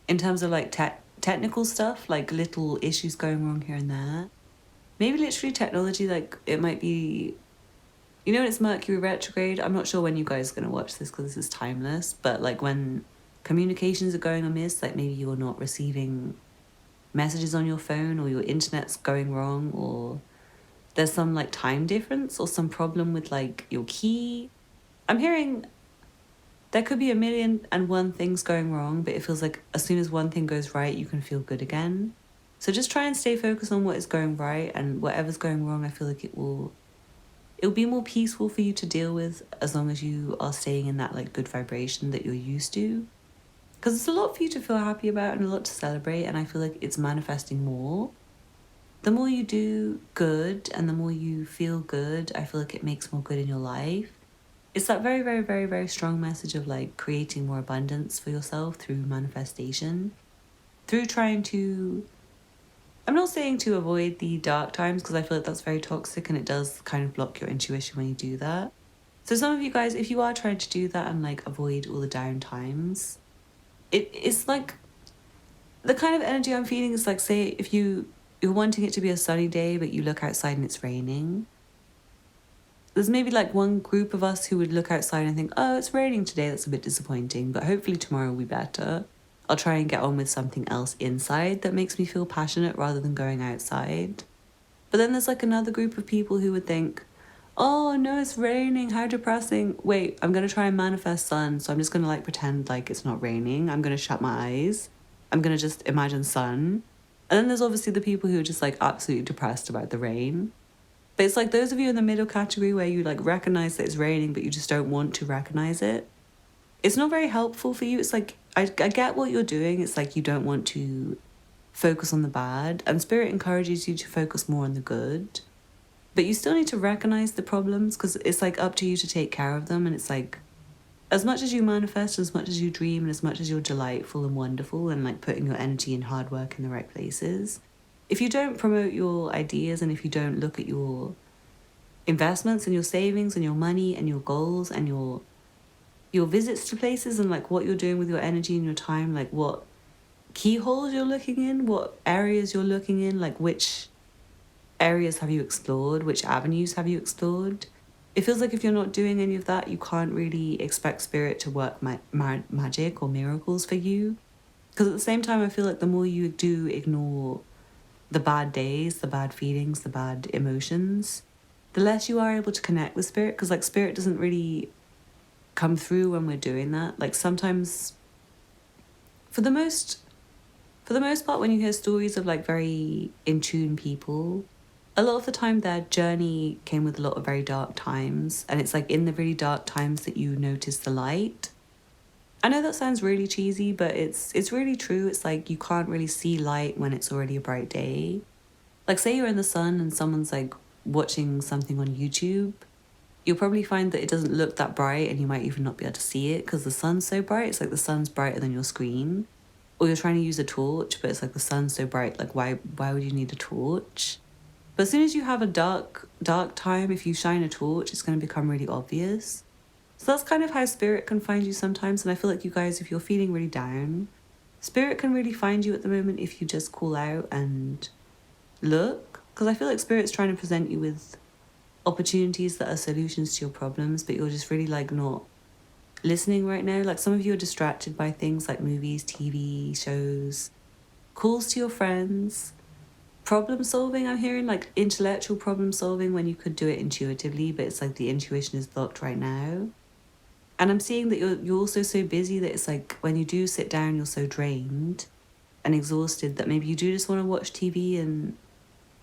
In terms of like technical stuff, like little issues going wrong here and there. Maybe literally technology, like it might be, you know, it's Mercury retrograde. I'm not sure when you guys are going to watch this because this is timeless, but like when communications are going amiss, like maybe you're not receiving messages on your phone, or your internet's going wrong, or there's some like time difference or some problem with like your key. I'm hearing there could be 1,000,001 things going wrong, but it feels like as soon as one thing goes right, you can feel good again. So just try and stay focused on what is going right, and whatever's going wrong, I feel like it'll be more peaceful for you to deal with, as long as you are staying in that like good vibration that you're used to. Because it's a lot for you to feel happy about and a lot to celebrate, and I feel like it's manifesting more. The more you do good and the more you feel good, I feel like it makes more good in your life. It's that very, very, very, very strong message of like creating more abundance for yourself through manifestation, through trying to, I'm not saying to avoid the dark times, because I feel like that's very toxic and it does kind of block your intuition when you do that. So some of you guys, if you are trying to do that and like avoid all the down times, it's like the kind of energy I'm feeling is like, say if you're wanting it to be a sunny day, but you look outside and it's raining. There's maybe like one group of us who would look outside and think, oh, it's raining today, that's a bit disappointing, but hopefully tomorrow will be better. I'll try and get on with something else inside that makes me feel passionate rather than going outside. But then there's like another group of people who would think, oh no, it's raining, how depressing. Wait, I'm going to try and manifest sun, so I'm just going to like pretend like it's not raining. I'm going to shut my eyes. I'm going to just imagine sun. And then there's obviously the people who are just like absolutely depressed about the rain. But it's like those of you in the middle category where you like recognize that it's raining, but you just don't want to recognize it. It's not very helpful for you. It's like, I get what you're doing. It's like you don't want to focus on the bad, and spirit encourages you to focus more on the good. But you still need to recognize the problems, because it's like up to you to take care of them. And it's like, as much as you manifest, as much as you dream, and as much as you're delightful and wonderful and like putting your energy and hard work in the right places, if you don't promote your ideas, and if you don't look at your investments and your savings and your money and your goals and your visits to places, and like what you're doing with your energy and your time, like what keyholes you're looking in, what areas you're looking in, like which areas have you explored, which avenues have you explored. It feels like if you're not doing any of that, you can't really expect spirit to work magic or miracles for you. Because at the same time, I feel like the more you do ignore the bad days, the bad feelings, the bad emotions, the less you are able to connect with spirit. Because like spirit doesn't really come through when we're doing that. Like sometimes, for the most part, when you hear stories of like very in tune people, a lot of the time their journey came with a lot of very dark times, and it's like in the really dark times that you notice the light. I know that sounds really cheesy, but it's really true. It's like you can't really see light when it's already a bright day. Like say you're in the sun and someone's like watching something on YouTube, you'll probably find that it doesn't look that bright, and you might even not be able to see it because the sun's so bright. It's like the sun's brighter than your screen. Or you're trying to use a torch, but it's like the sun's so bright, like why would you need a torch? But as soon as you have a dark time, if you shine a torch, it's going to become really obvious. So that's kind of how spirit can find you sometimes. And I feel like you guys, if you're feeling really down, spirit can really find you at the moment if you just call out and look. Because I feel like spirit's trying to present you with opportunities that are solutions to your problems, but you're just really like not listening right now. Like some of you are distracted by things like movies, TV shows, calls to your friends, problem solving. I'm hearing like intellectual problem solving when you could do it intuitively, but it's like the intuition is blocked right now. And I'm seeing that you're also so busy that it's like when you do sit down, you're so drained and exhausted that maybe you do just want to watch TV and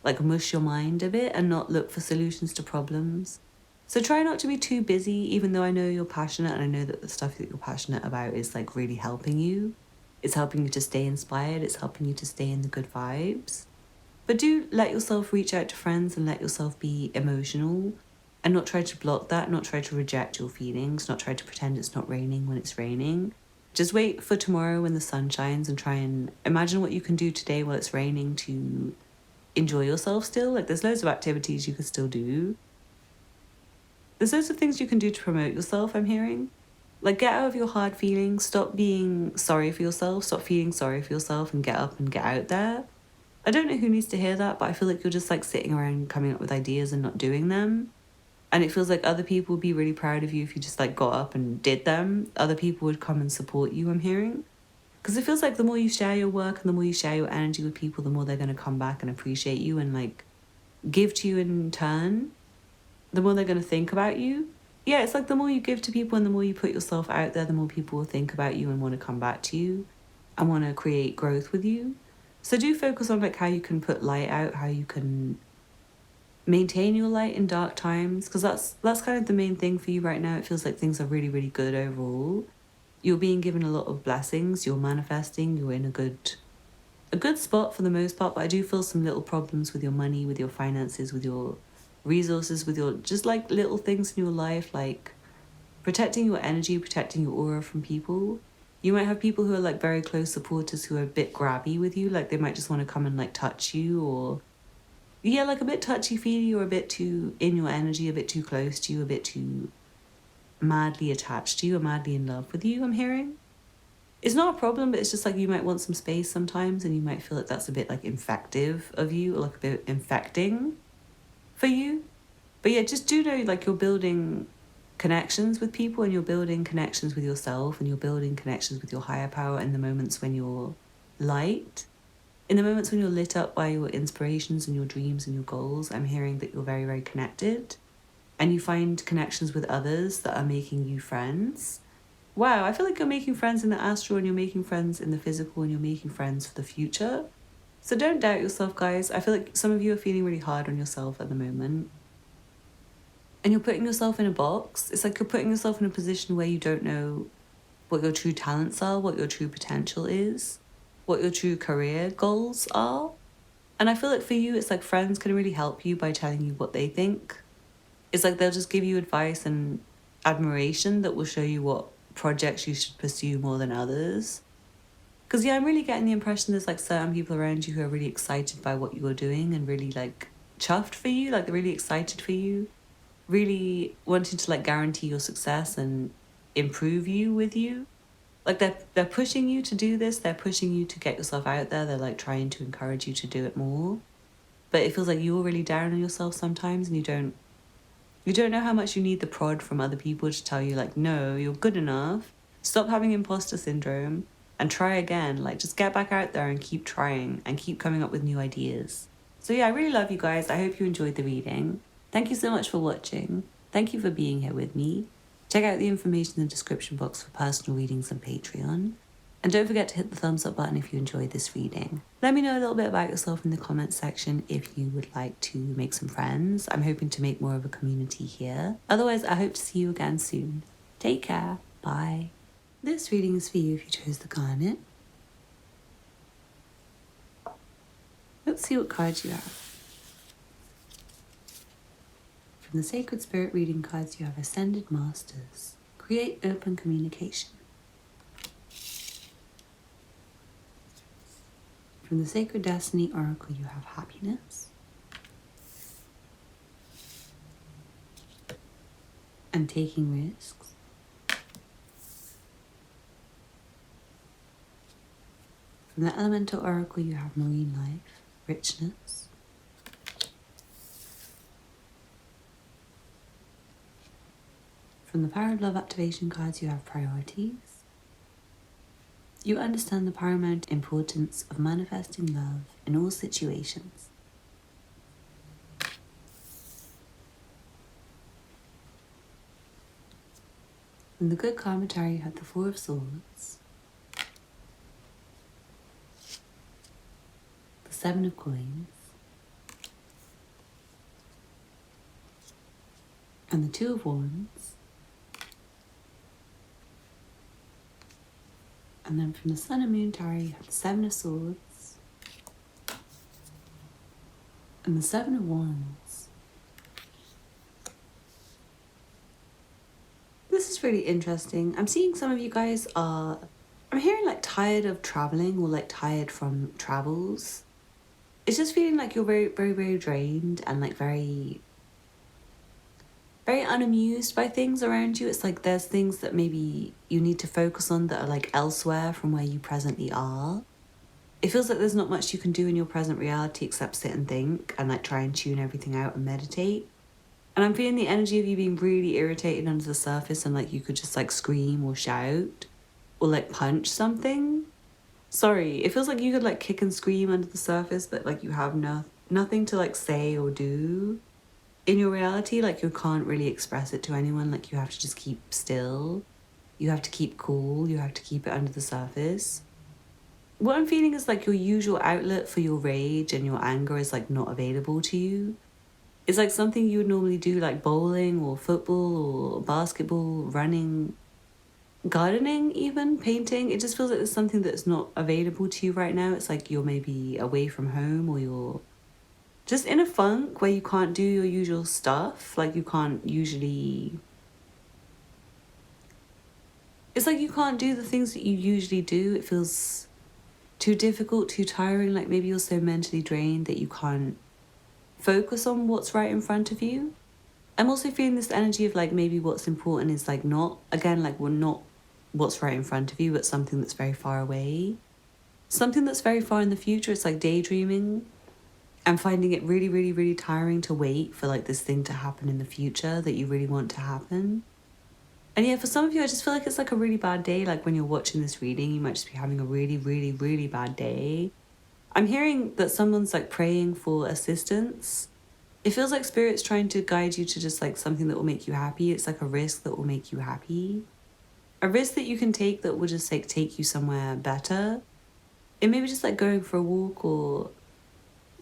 like mush your mind a bit and not look for solutions to problems. So try not to be too busy, even though I know you're passionate and I know that the stuff that you're passionate about is like really helping you. It's helping you to stay inspired. It's helping you to stay in the good vibes. But do let yourself reach out to friends and let yourself be emotional and not try to block that, not try to reject your feelings, not try to pretend it's not raining when it's raining. Just wait for tomorrow when the sun shines and try and imagine what you can do today while it's raining to enjoy yourself still. Like there's loads of activities you could still do. There's loads of things you can do to promote yourself, I'm hearing. Like get out of your hard feelings, stop being sorry for yourself, stop feeling sorry for yourself and get up and get out there. I don't know who needs to hear that, but I feel like you're just like sitting around coming up with ideas and not doing them. And it feels like other people would be really proud of you if you just like got up and did them. Other people would come and support you, I'm hearing. Because it feels like the more you share your work and the more you share your energy with people, the more they're going to come back and appreciate you and like give to you in turn. The more they're going to think about you. Yeah, it's like the more you give to people and the more you put yourself out there, the more people will think about you and want to come back to you and want to create growth with you. So do focus on like how you can put light out, how you can maintain your light in dark times, because that's kind of the main thing for you right now. It feels like things are really, really good overall. You're being given a lot of blessings, you're manifesting, you're in a good spot for the most part, but I do feel some little problems with your money, with your finances, with your resources, with your just like little things in your life, like protecting your energy, protecting your aura from people. You might have people who are like very close supporters who are a bit grabby with you, like they might just want to come and like touch you, or yeah, like a bit touchy-feely or a bit too in your energy, a bit too close to you, a bit too madly attached to you or madly in love with you, I'm hearing. It's not a problem, but it's just like you might want some space sometimes and you might feel like that's a bit like infective of you, or like a bit infecting for you. But yeah, just do know like you're building connections with people and you're building connections with yourself and you're building connections with your higher power in the moments when you're light. In the moments when you're lit up by your inspirations and your dreams and your goals, I'm hearing that you're very, very connected and you find connections with others that are making you friends. Wow, I feel like you're making friends in the astral and you're making friends in the physical and you're making friends for the future. So don't doubt yourself, guys. I feel like some of you are feeling really hard on yourself at the moment. And you're putting yourself in a box. It's like you're putting yourself in a position where you don't know what your true talents are, what your true potential is, what your true career goals are. And I feel like for you, it's like friends can really help you by telling you what they think. It's like they'll just give you advice and admiration that will show you what projects you should pursue more than others. Because yeah, I'm really getting the impression there's like certain people around you who are really excited by what you're doing and really like chuffed for you, like they're really excited for you, really wanting to like guarantee your success and improve you with you. Like they're pushing you to do this, they're pushing you to get yourself out there, they're like trying to encourage you to do it more. But it feels like you're really down on yourself sometimes and you don't know how much you need the prod from other people to tell you like, no, you're good enough, stop having imposter syndrome and try again. Like just get back out there and keep trying and keep coming up with new ideas. So yeah, I really love you guys. I hope you enjoyed the reading. Thank you so much for watching. Thank you for being here with me. Check out the information in the description box for personal readings and Patreon. And don't forget to hit the thumbs up button if you enjoyed this reading. Let me know a little bit about yourself in the comments section if you would like to make some friends. I'm hoping to make more of a community here. Otherwise, I hope to see you again soon. Take care. Bye. This reading is for you if you chose the Garnet. Let's see what cards you have. From the Sacred Spirit reading cards, you have Ascended Masters. Create open communication. From the Sacred Destiny Oracle, you have Happiness. And Taking Risks. From the Elemental Oracle, you have Marine Life, Richness. From the Power of Love activation cards, you have Priorities. You understand the paramount importance of manifesting love in all situations. From the Good Karma Tarot, you have the Four of Swords, the Seven of Coins, and the Two of Wands. And then from the Sun and Moon Tarot, you have the Seven of Swords and the Seven of Wands. This is really interesting. I'm seeing some of you guys are, I'm hearing like tired of traveling or like tired from travels. It's just feeling like you're very, very, very drained and like very unamused by things around you. It's like there's things that maybe you need to focus on that are like elsewhere from where you presently are. It feels like there's not much you can do in your present reality except sit and think and like try and tune everything out and meditate. And I'm feeling the energy of you being really irritated under the surface and like you could just like scream or shout or like punch something. Sorry, it feels like you could like kick and scream under the surface, but like you have nothing to like say or do. In your reality, like you can't really express it to anyone, like you have to just keep still. You have to keep cool, you have to keep it under the surface. What I'm feeling is like your usual outlet for your rage and your anger is like not available to you. It's like something you would normally do like bowling or football or basketball, running, gardening even, painting. It just feels like there's something that's not available to you right now. It's like you're maybe away from home or you're just in a funk where you can't do your usual stuff. Like you can't usually... It's like you can't do the things that you usually do. It feels too difficult, too tiring. Like maybe you're so mentally drained that you can't focus on what's right in front of you. I'm also feeling this energy of like maybe what's important is like not, again, like we're not what's right in front of you, but something that's very far away. Something that's very far in the future. It's like daydreaming. I'm finding it really, really, really tiring to wait for like this thing to happen in the future that you really want to happen. And yeah, for some of you, I just feel like it's like a really bad day. Like when you're watching this reading, you might just be having a really, really, really bad day. I'm hearing that someone's like praying for assistance. It feels like Spirit's trying to guide you to just like something that will make you happy. It's like a risk that will make you happy. A risk that you can take that will just like take you somewhere better. It may be just like going for a walk or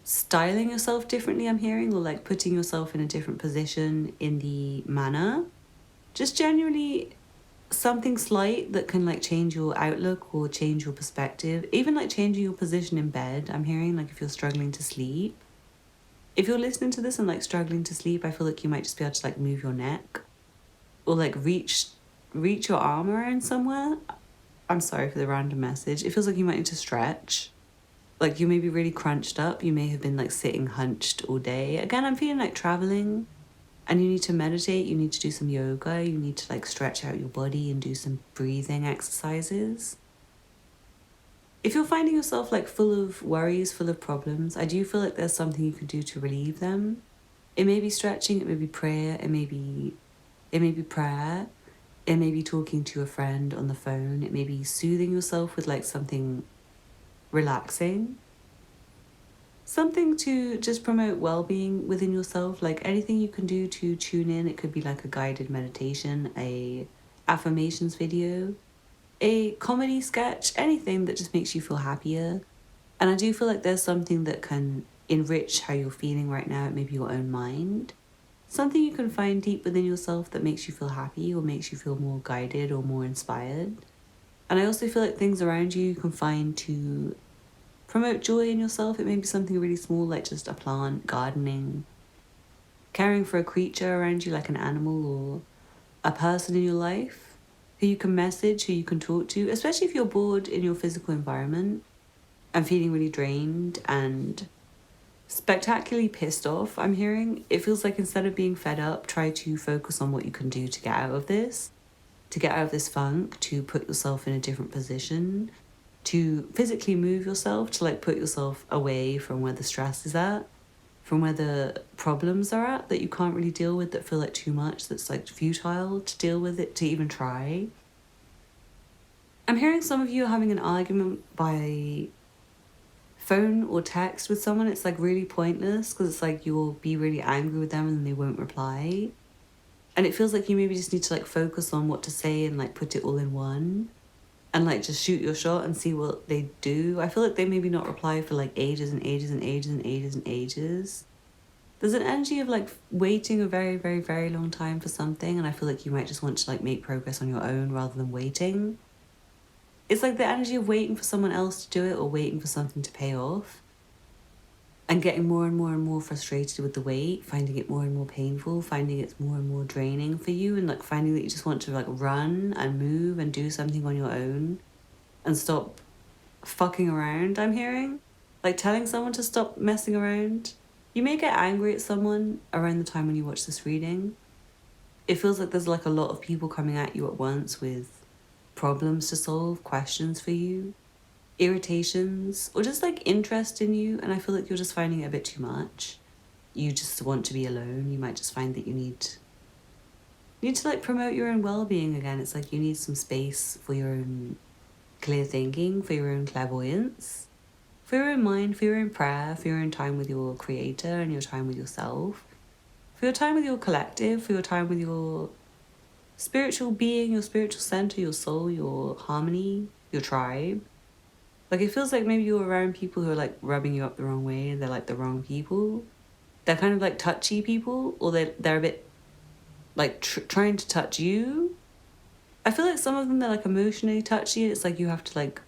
styling yourself differently, I'm hearing, or like putting yourself in a different position in the manner. Just genuinely something slight that can like change your outlook or change your perspective. Even like changing your position in bed, I'm hearing, like if you're struggling to sleep. If you're listening to this and like struggling to sleep, I feel like you might just be able to like move your neck or like reach your arm around somewhere. I'm sorry for the random message. It feels like you might need to stretch. Like you may be really crunched up. You may have been like sitting hunched all day. Again, I'm feeling like traveling and you need to meditate. You need to do some yoga. You need to like stretch out your body and do some breathing exercises. If you're finding yourself like full of worries, full of problems, I do feel like there's something you can do to relieve them. It may be stretching, it may be prayer, it may be prayer, it may be talking to a friend on the phone, it may be soothing yourself with like something relaxing. Something to just promote well-being within yourself, like anything you can do to tune in. It could be like a guided meditation, a affirmations video, a comedy sketch, anything that just makes you feel happier. And I do feel like there's something that can enrich how you're feeling right now, maybe your own mind. Something you can find deep within yourself that makes you feel happy or makes you feel more guided or more inspired. And I also feel like things around you can find to promote joy in yourself. It may be something really small, like just a plant, gardening, caring for a creature around you, like an animal or a person in your life who you can message, who you can talk to, especially if you're bored in your physical environment and feeling really drained and spectacularly pissed off. I'm hearing it feels like instead of being fed up, try to focus on what you can do to get out of this, to get out of this funk, to put yourself in a different position, to physically move yourself, to like put yourself away from where the stress is at, from where the problems are at that you can't really deal with, that feel like too much, that's like futile to deal with it, to even try. I'm hearing some of you are having an argument by phone or text with someone. It's like really pointless because it's like you'll be really angry with them and they won't reply. And it feels like you maybe just need to like focus on what to say and like put it all in one and like just shoot your shot and see what they do. I feel like they maybe not reply for like ages and ages and ages and ages and ages. There's an energy of like waiting a very, very, very long time for something, and I feel like you might just want to like make progress on your own rather than waiting. It's like the energy of waiting for someone else to do it or waiting for something to pay off and getting more and more and more frustrated with the wait, finding it more and more painful, finding it's more and more draining for you, and like finding that you just want to like run and move and do something on your own and stop fucking around. I'm hearing like telling someone to stop messing around. You may get angry at someone around the time when you watch this reading. It feels like there's like a lot of people coming at you at once with problems to solve, questions for you, irritations, or just like interest in you, and I feel like you're just finding it a bit too much. You just want to be alone. You might just find that you need to like promote your own well-being again. It's like you need some space for your own clear thinking, for your own clairvoyance, for your own mind, for your own prayer, for your own time with your creator and your time with yourself, for your time with your collective, for your time with your spiritual being, your spiritual center, your soul, your harmony, your tribe. Like it feels like maybe you're around people who are like rubbing you up the wrong way and they're like the wrong people. They're kind of like touchy people, or they're a bit like trying to touch you. I feel like some of them, they're like emotionally touchy. It's like you have to like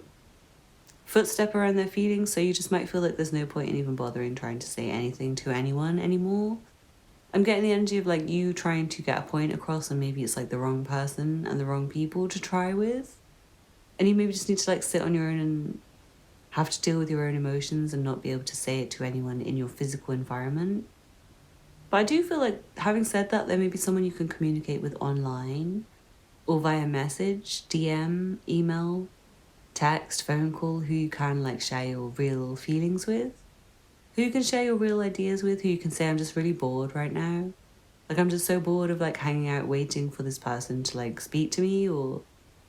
footstep around their feelings, so you just might feel like there's no point in even bothering trying to say anything to anyone anymore. I'm getting the energy of like you trying to get a point across and maybe it's like the wrong person and the wrong people to try with. And you maybe just need to like sit on your own and have to deal with your own emotions and not be able to say it to anyone in your physical environment. But I do feel like, having said that, there may be someone you can communicate with online or via message, DM, email, text, phone call, who you can like share your real feelings with, who you can share your real ideas with, who you can say, I'm just really bored right now. Like I'm just so bored of like hanging out waiting for this person to like speak to me or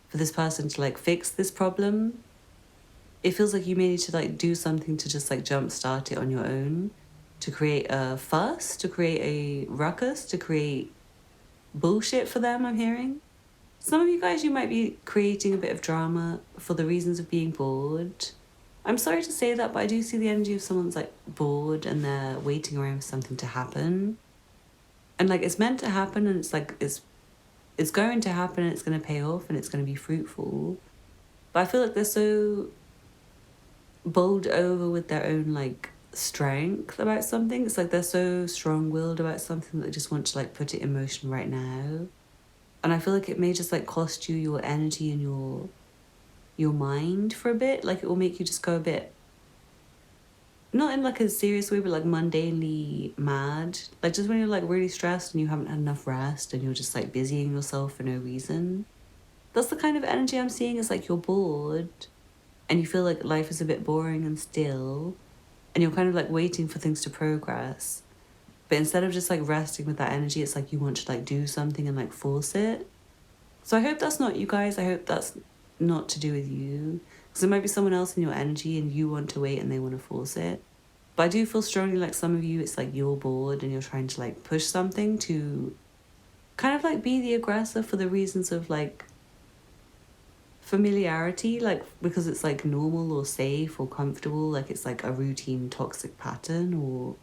for this person to like fix this problem. It feels like you may need to like do something to just like jumpstart it on your own, to create a fuss, to create a ruckus, to create bullshit for them, I'm hearing. Some of you guys, you might be creating a bit of drama for the reasons of being bored. I'm sorry to say that, but I do see the energy of someone's like bored and they're waiting around for something to happen. And like it's meant to happen and it's like it's going to happen and it's going to pay off and it's going to be fruitful. But I feel like they're so bowled over with their own like strength about something. It's like they're so strong-willed about something that they just want to like put it in motion right now. And I feel like it may just like cost you your energy and your mind for a bit. Like it will make you just go a bit, not in like a serious way, but like mundanely mad. Like just when you're like really stressed and you haven't had enough rest and you're just like busying yourself for no reason. That's the kind of energy I'm seeing. It's like you're bored and you feel like life is a bit boring and still and you're kind of like waiting for things to progress. But instead of just like resting with that energy, it's like you want to like do something and like force it. So I hope that's not you guys. I hope that's not to do with you. Because there might be someone else in your energy and you want to wait and they want to force it. But I do feel strongly like some of you, it's like you're bored and you're trying to like push something to kind of like be the aggressor for the reasons of like familiarity, like because it's like normal or safe or comfortable, like it's like a routine toxic pattern, or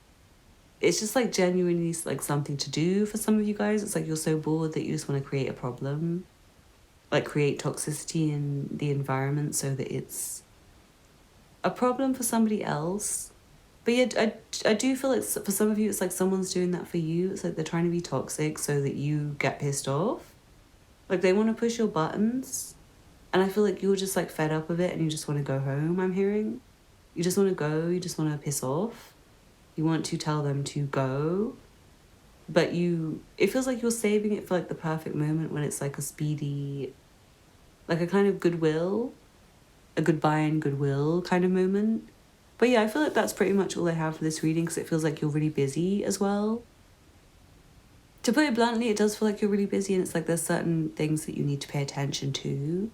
it's just like genuinely like something to do for some of you guys. It's like you're so bored that you just want to create a problem, like create toxicity in the environment so that it's a problem for somebody else, But yeah, I do feel like for some of you, it's like someone's doing that for you. It's like they're trying to be toxic so that you get pissed off. Like they want to push your buttons. And I feel like you're just like fed up of it and you just want to go home, I'm hearing. You just want to go, you just want to piss off. You want to tell them to go. But it feels like you're saving it for like the perfect moment when it's like a speedy, like a kind of goodwill, a goodbye and goodwill kind of moment. But yeah, I feel like that's pretty much all I have for this reading because it feels like you're really busy as well. To put it bluntly, it does feel like you're really busy and it's like there's certain things that you need to pay attention to.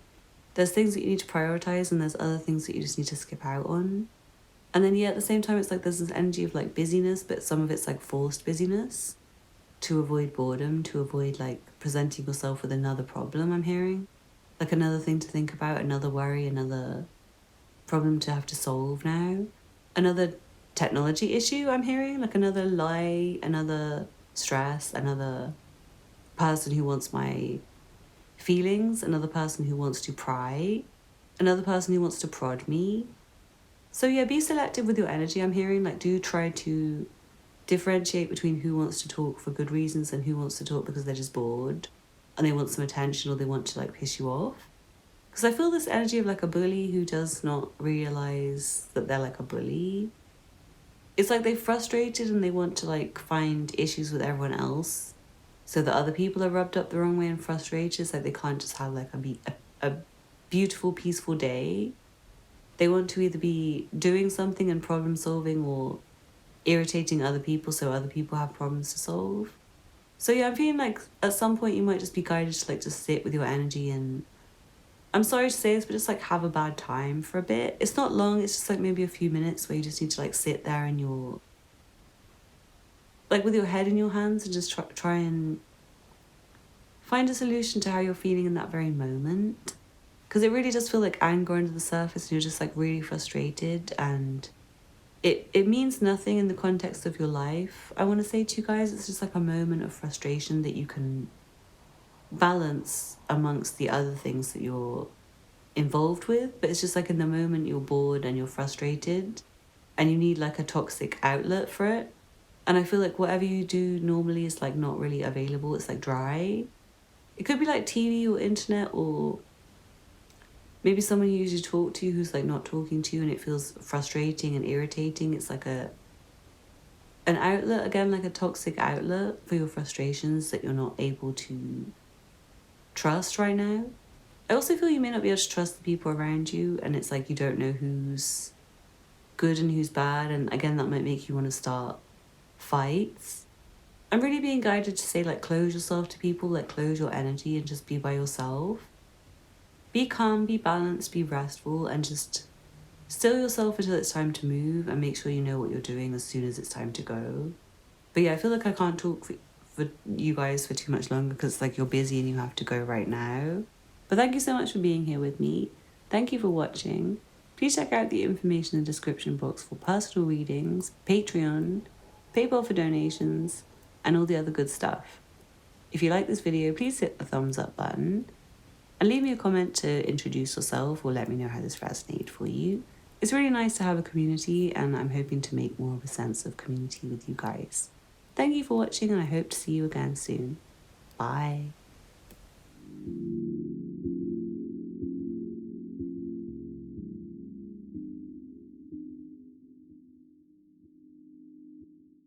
There's things that you need to prioritize and there's other things that you just need to skip out on. And then yeah, at the same time, it's like there's this energy of like busyness, but some of it's like forced busyness to avoid boredom, to avoid like presenting yourself with another problem, I'm hearing. Like another thing to think about, another worry, another problem to have to solve now. Another technology issue, I'm hearing. Like another lie, another stress, another person who wants my feelings, another person who wants to pry, another person who wants to prod me. So yeah, be selective with your energy, I'm hearing. Like do try to differentiate between who wants to talk for good reasons and who wants to talk because they're just bored and they want some attention or they want to like piss you off. Because I feel this energy of like a bully who does not realize that they're like a bully. It's like they're frustrated and they want to like find issues with everyone else so that other people are rubbed up the wrong way and frustrated. It's like they can't just have like a beautiful, peaceful day. They want to either be doing something and problem solving or irritating other people so other people have problems to solve. So yeah, I'm feeling like at some point you might just be guided to like just sit with your energy and I'm sorry to say this, but just like have a bad time for a bit. It's not long, it's just like maybe a few minutes where you just need to like sit there and you're like with your head in your hands and just try and find a solution to how you're feeling in that very moment. Because it really does feel like anger under the surface and you're just like really frustrated and it means nothing in the context of your life. I want to say to you guys, it's just like a moment of frustration that you can balance amongst the other things that you're involved with. But it's just like in the moment you're bored and you're frustrated and you need like a toxic outlet for it. And I feel like whatever you do normally is like not really available. It's like dry. It could be like TV or internet or maybe someone you usually talk to who's like not talking to you and it feels frustrating and irritating. It's like an outlet, again, like a toxic outlet for your frustrations that you're not able to trust right now. I also feel you may not be able to trust the people around you and it's like you don't know who's good and who's bad. And again, that might make you want to start fights. I'm really being guided to say like close yourself to people, like close your energy and just be by yourself. Be calm, be balanced, be restful, and just still yourself until it's time to move and make sure you know what you're doing as soon as it's time to go. But yeah, I feel like I can't talk for you guys for too much longer because like you're busy and you have to go right now. But thank you so much for being here with me. Thank you for watching. Please check out the information in the description box for personal readings, Patreon, PayPal for donations, and all the other good stuff. If you like this video, please hit the thumbs up button. And leave me a comment to introduce yourself or let me know how this resonated for you. It's really nice to have a community and I'm hoping to make more of a sense of community with you guys. Thank you for watching and I hope to see you again soon. Bye.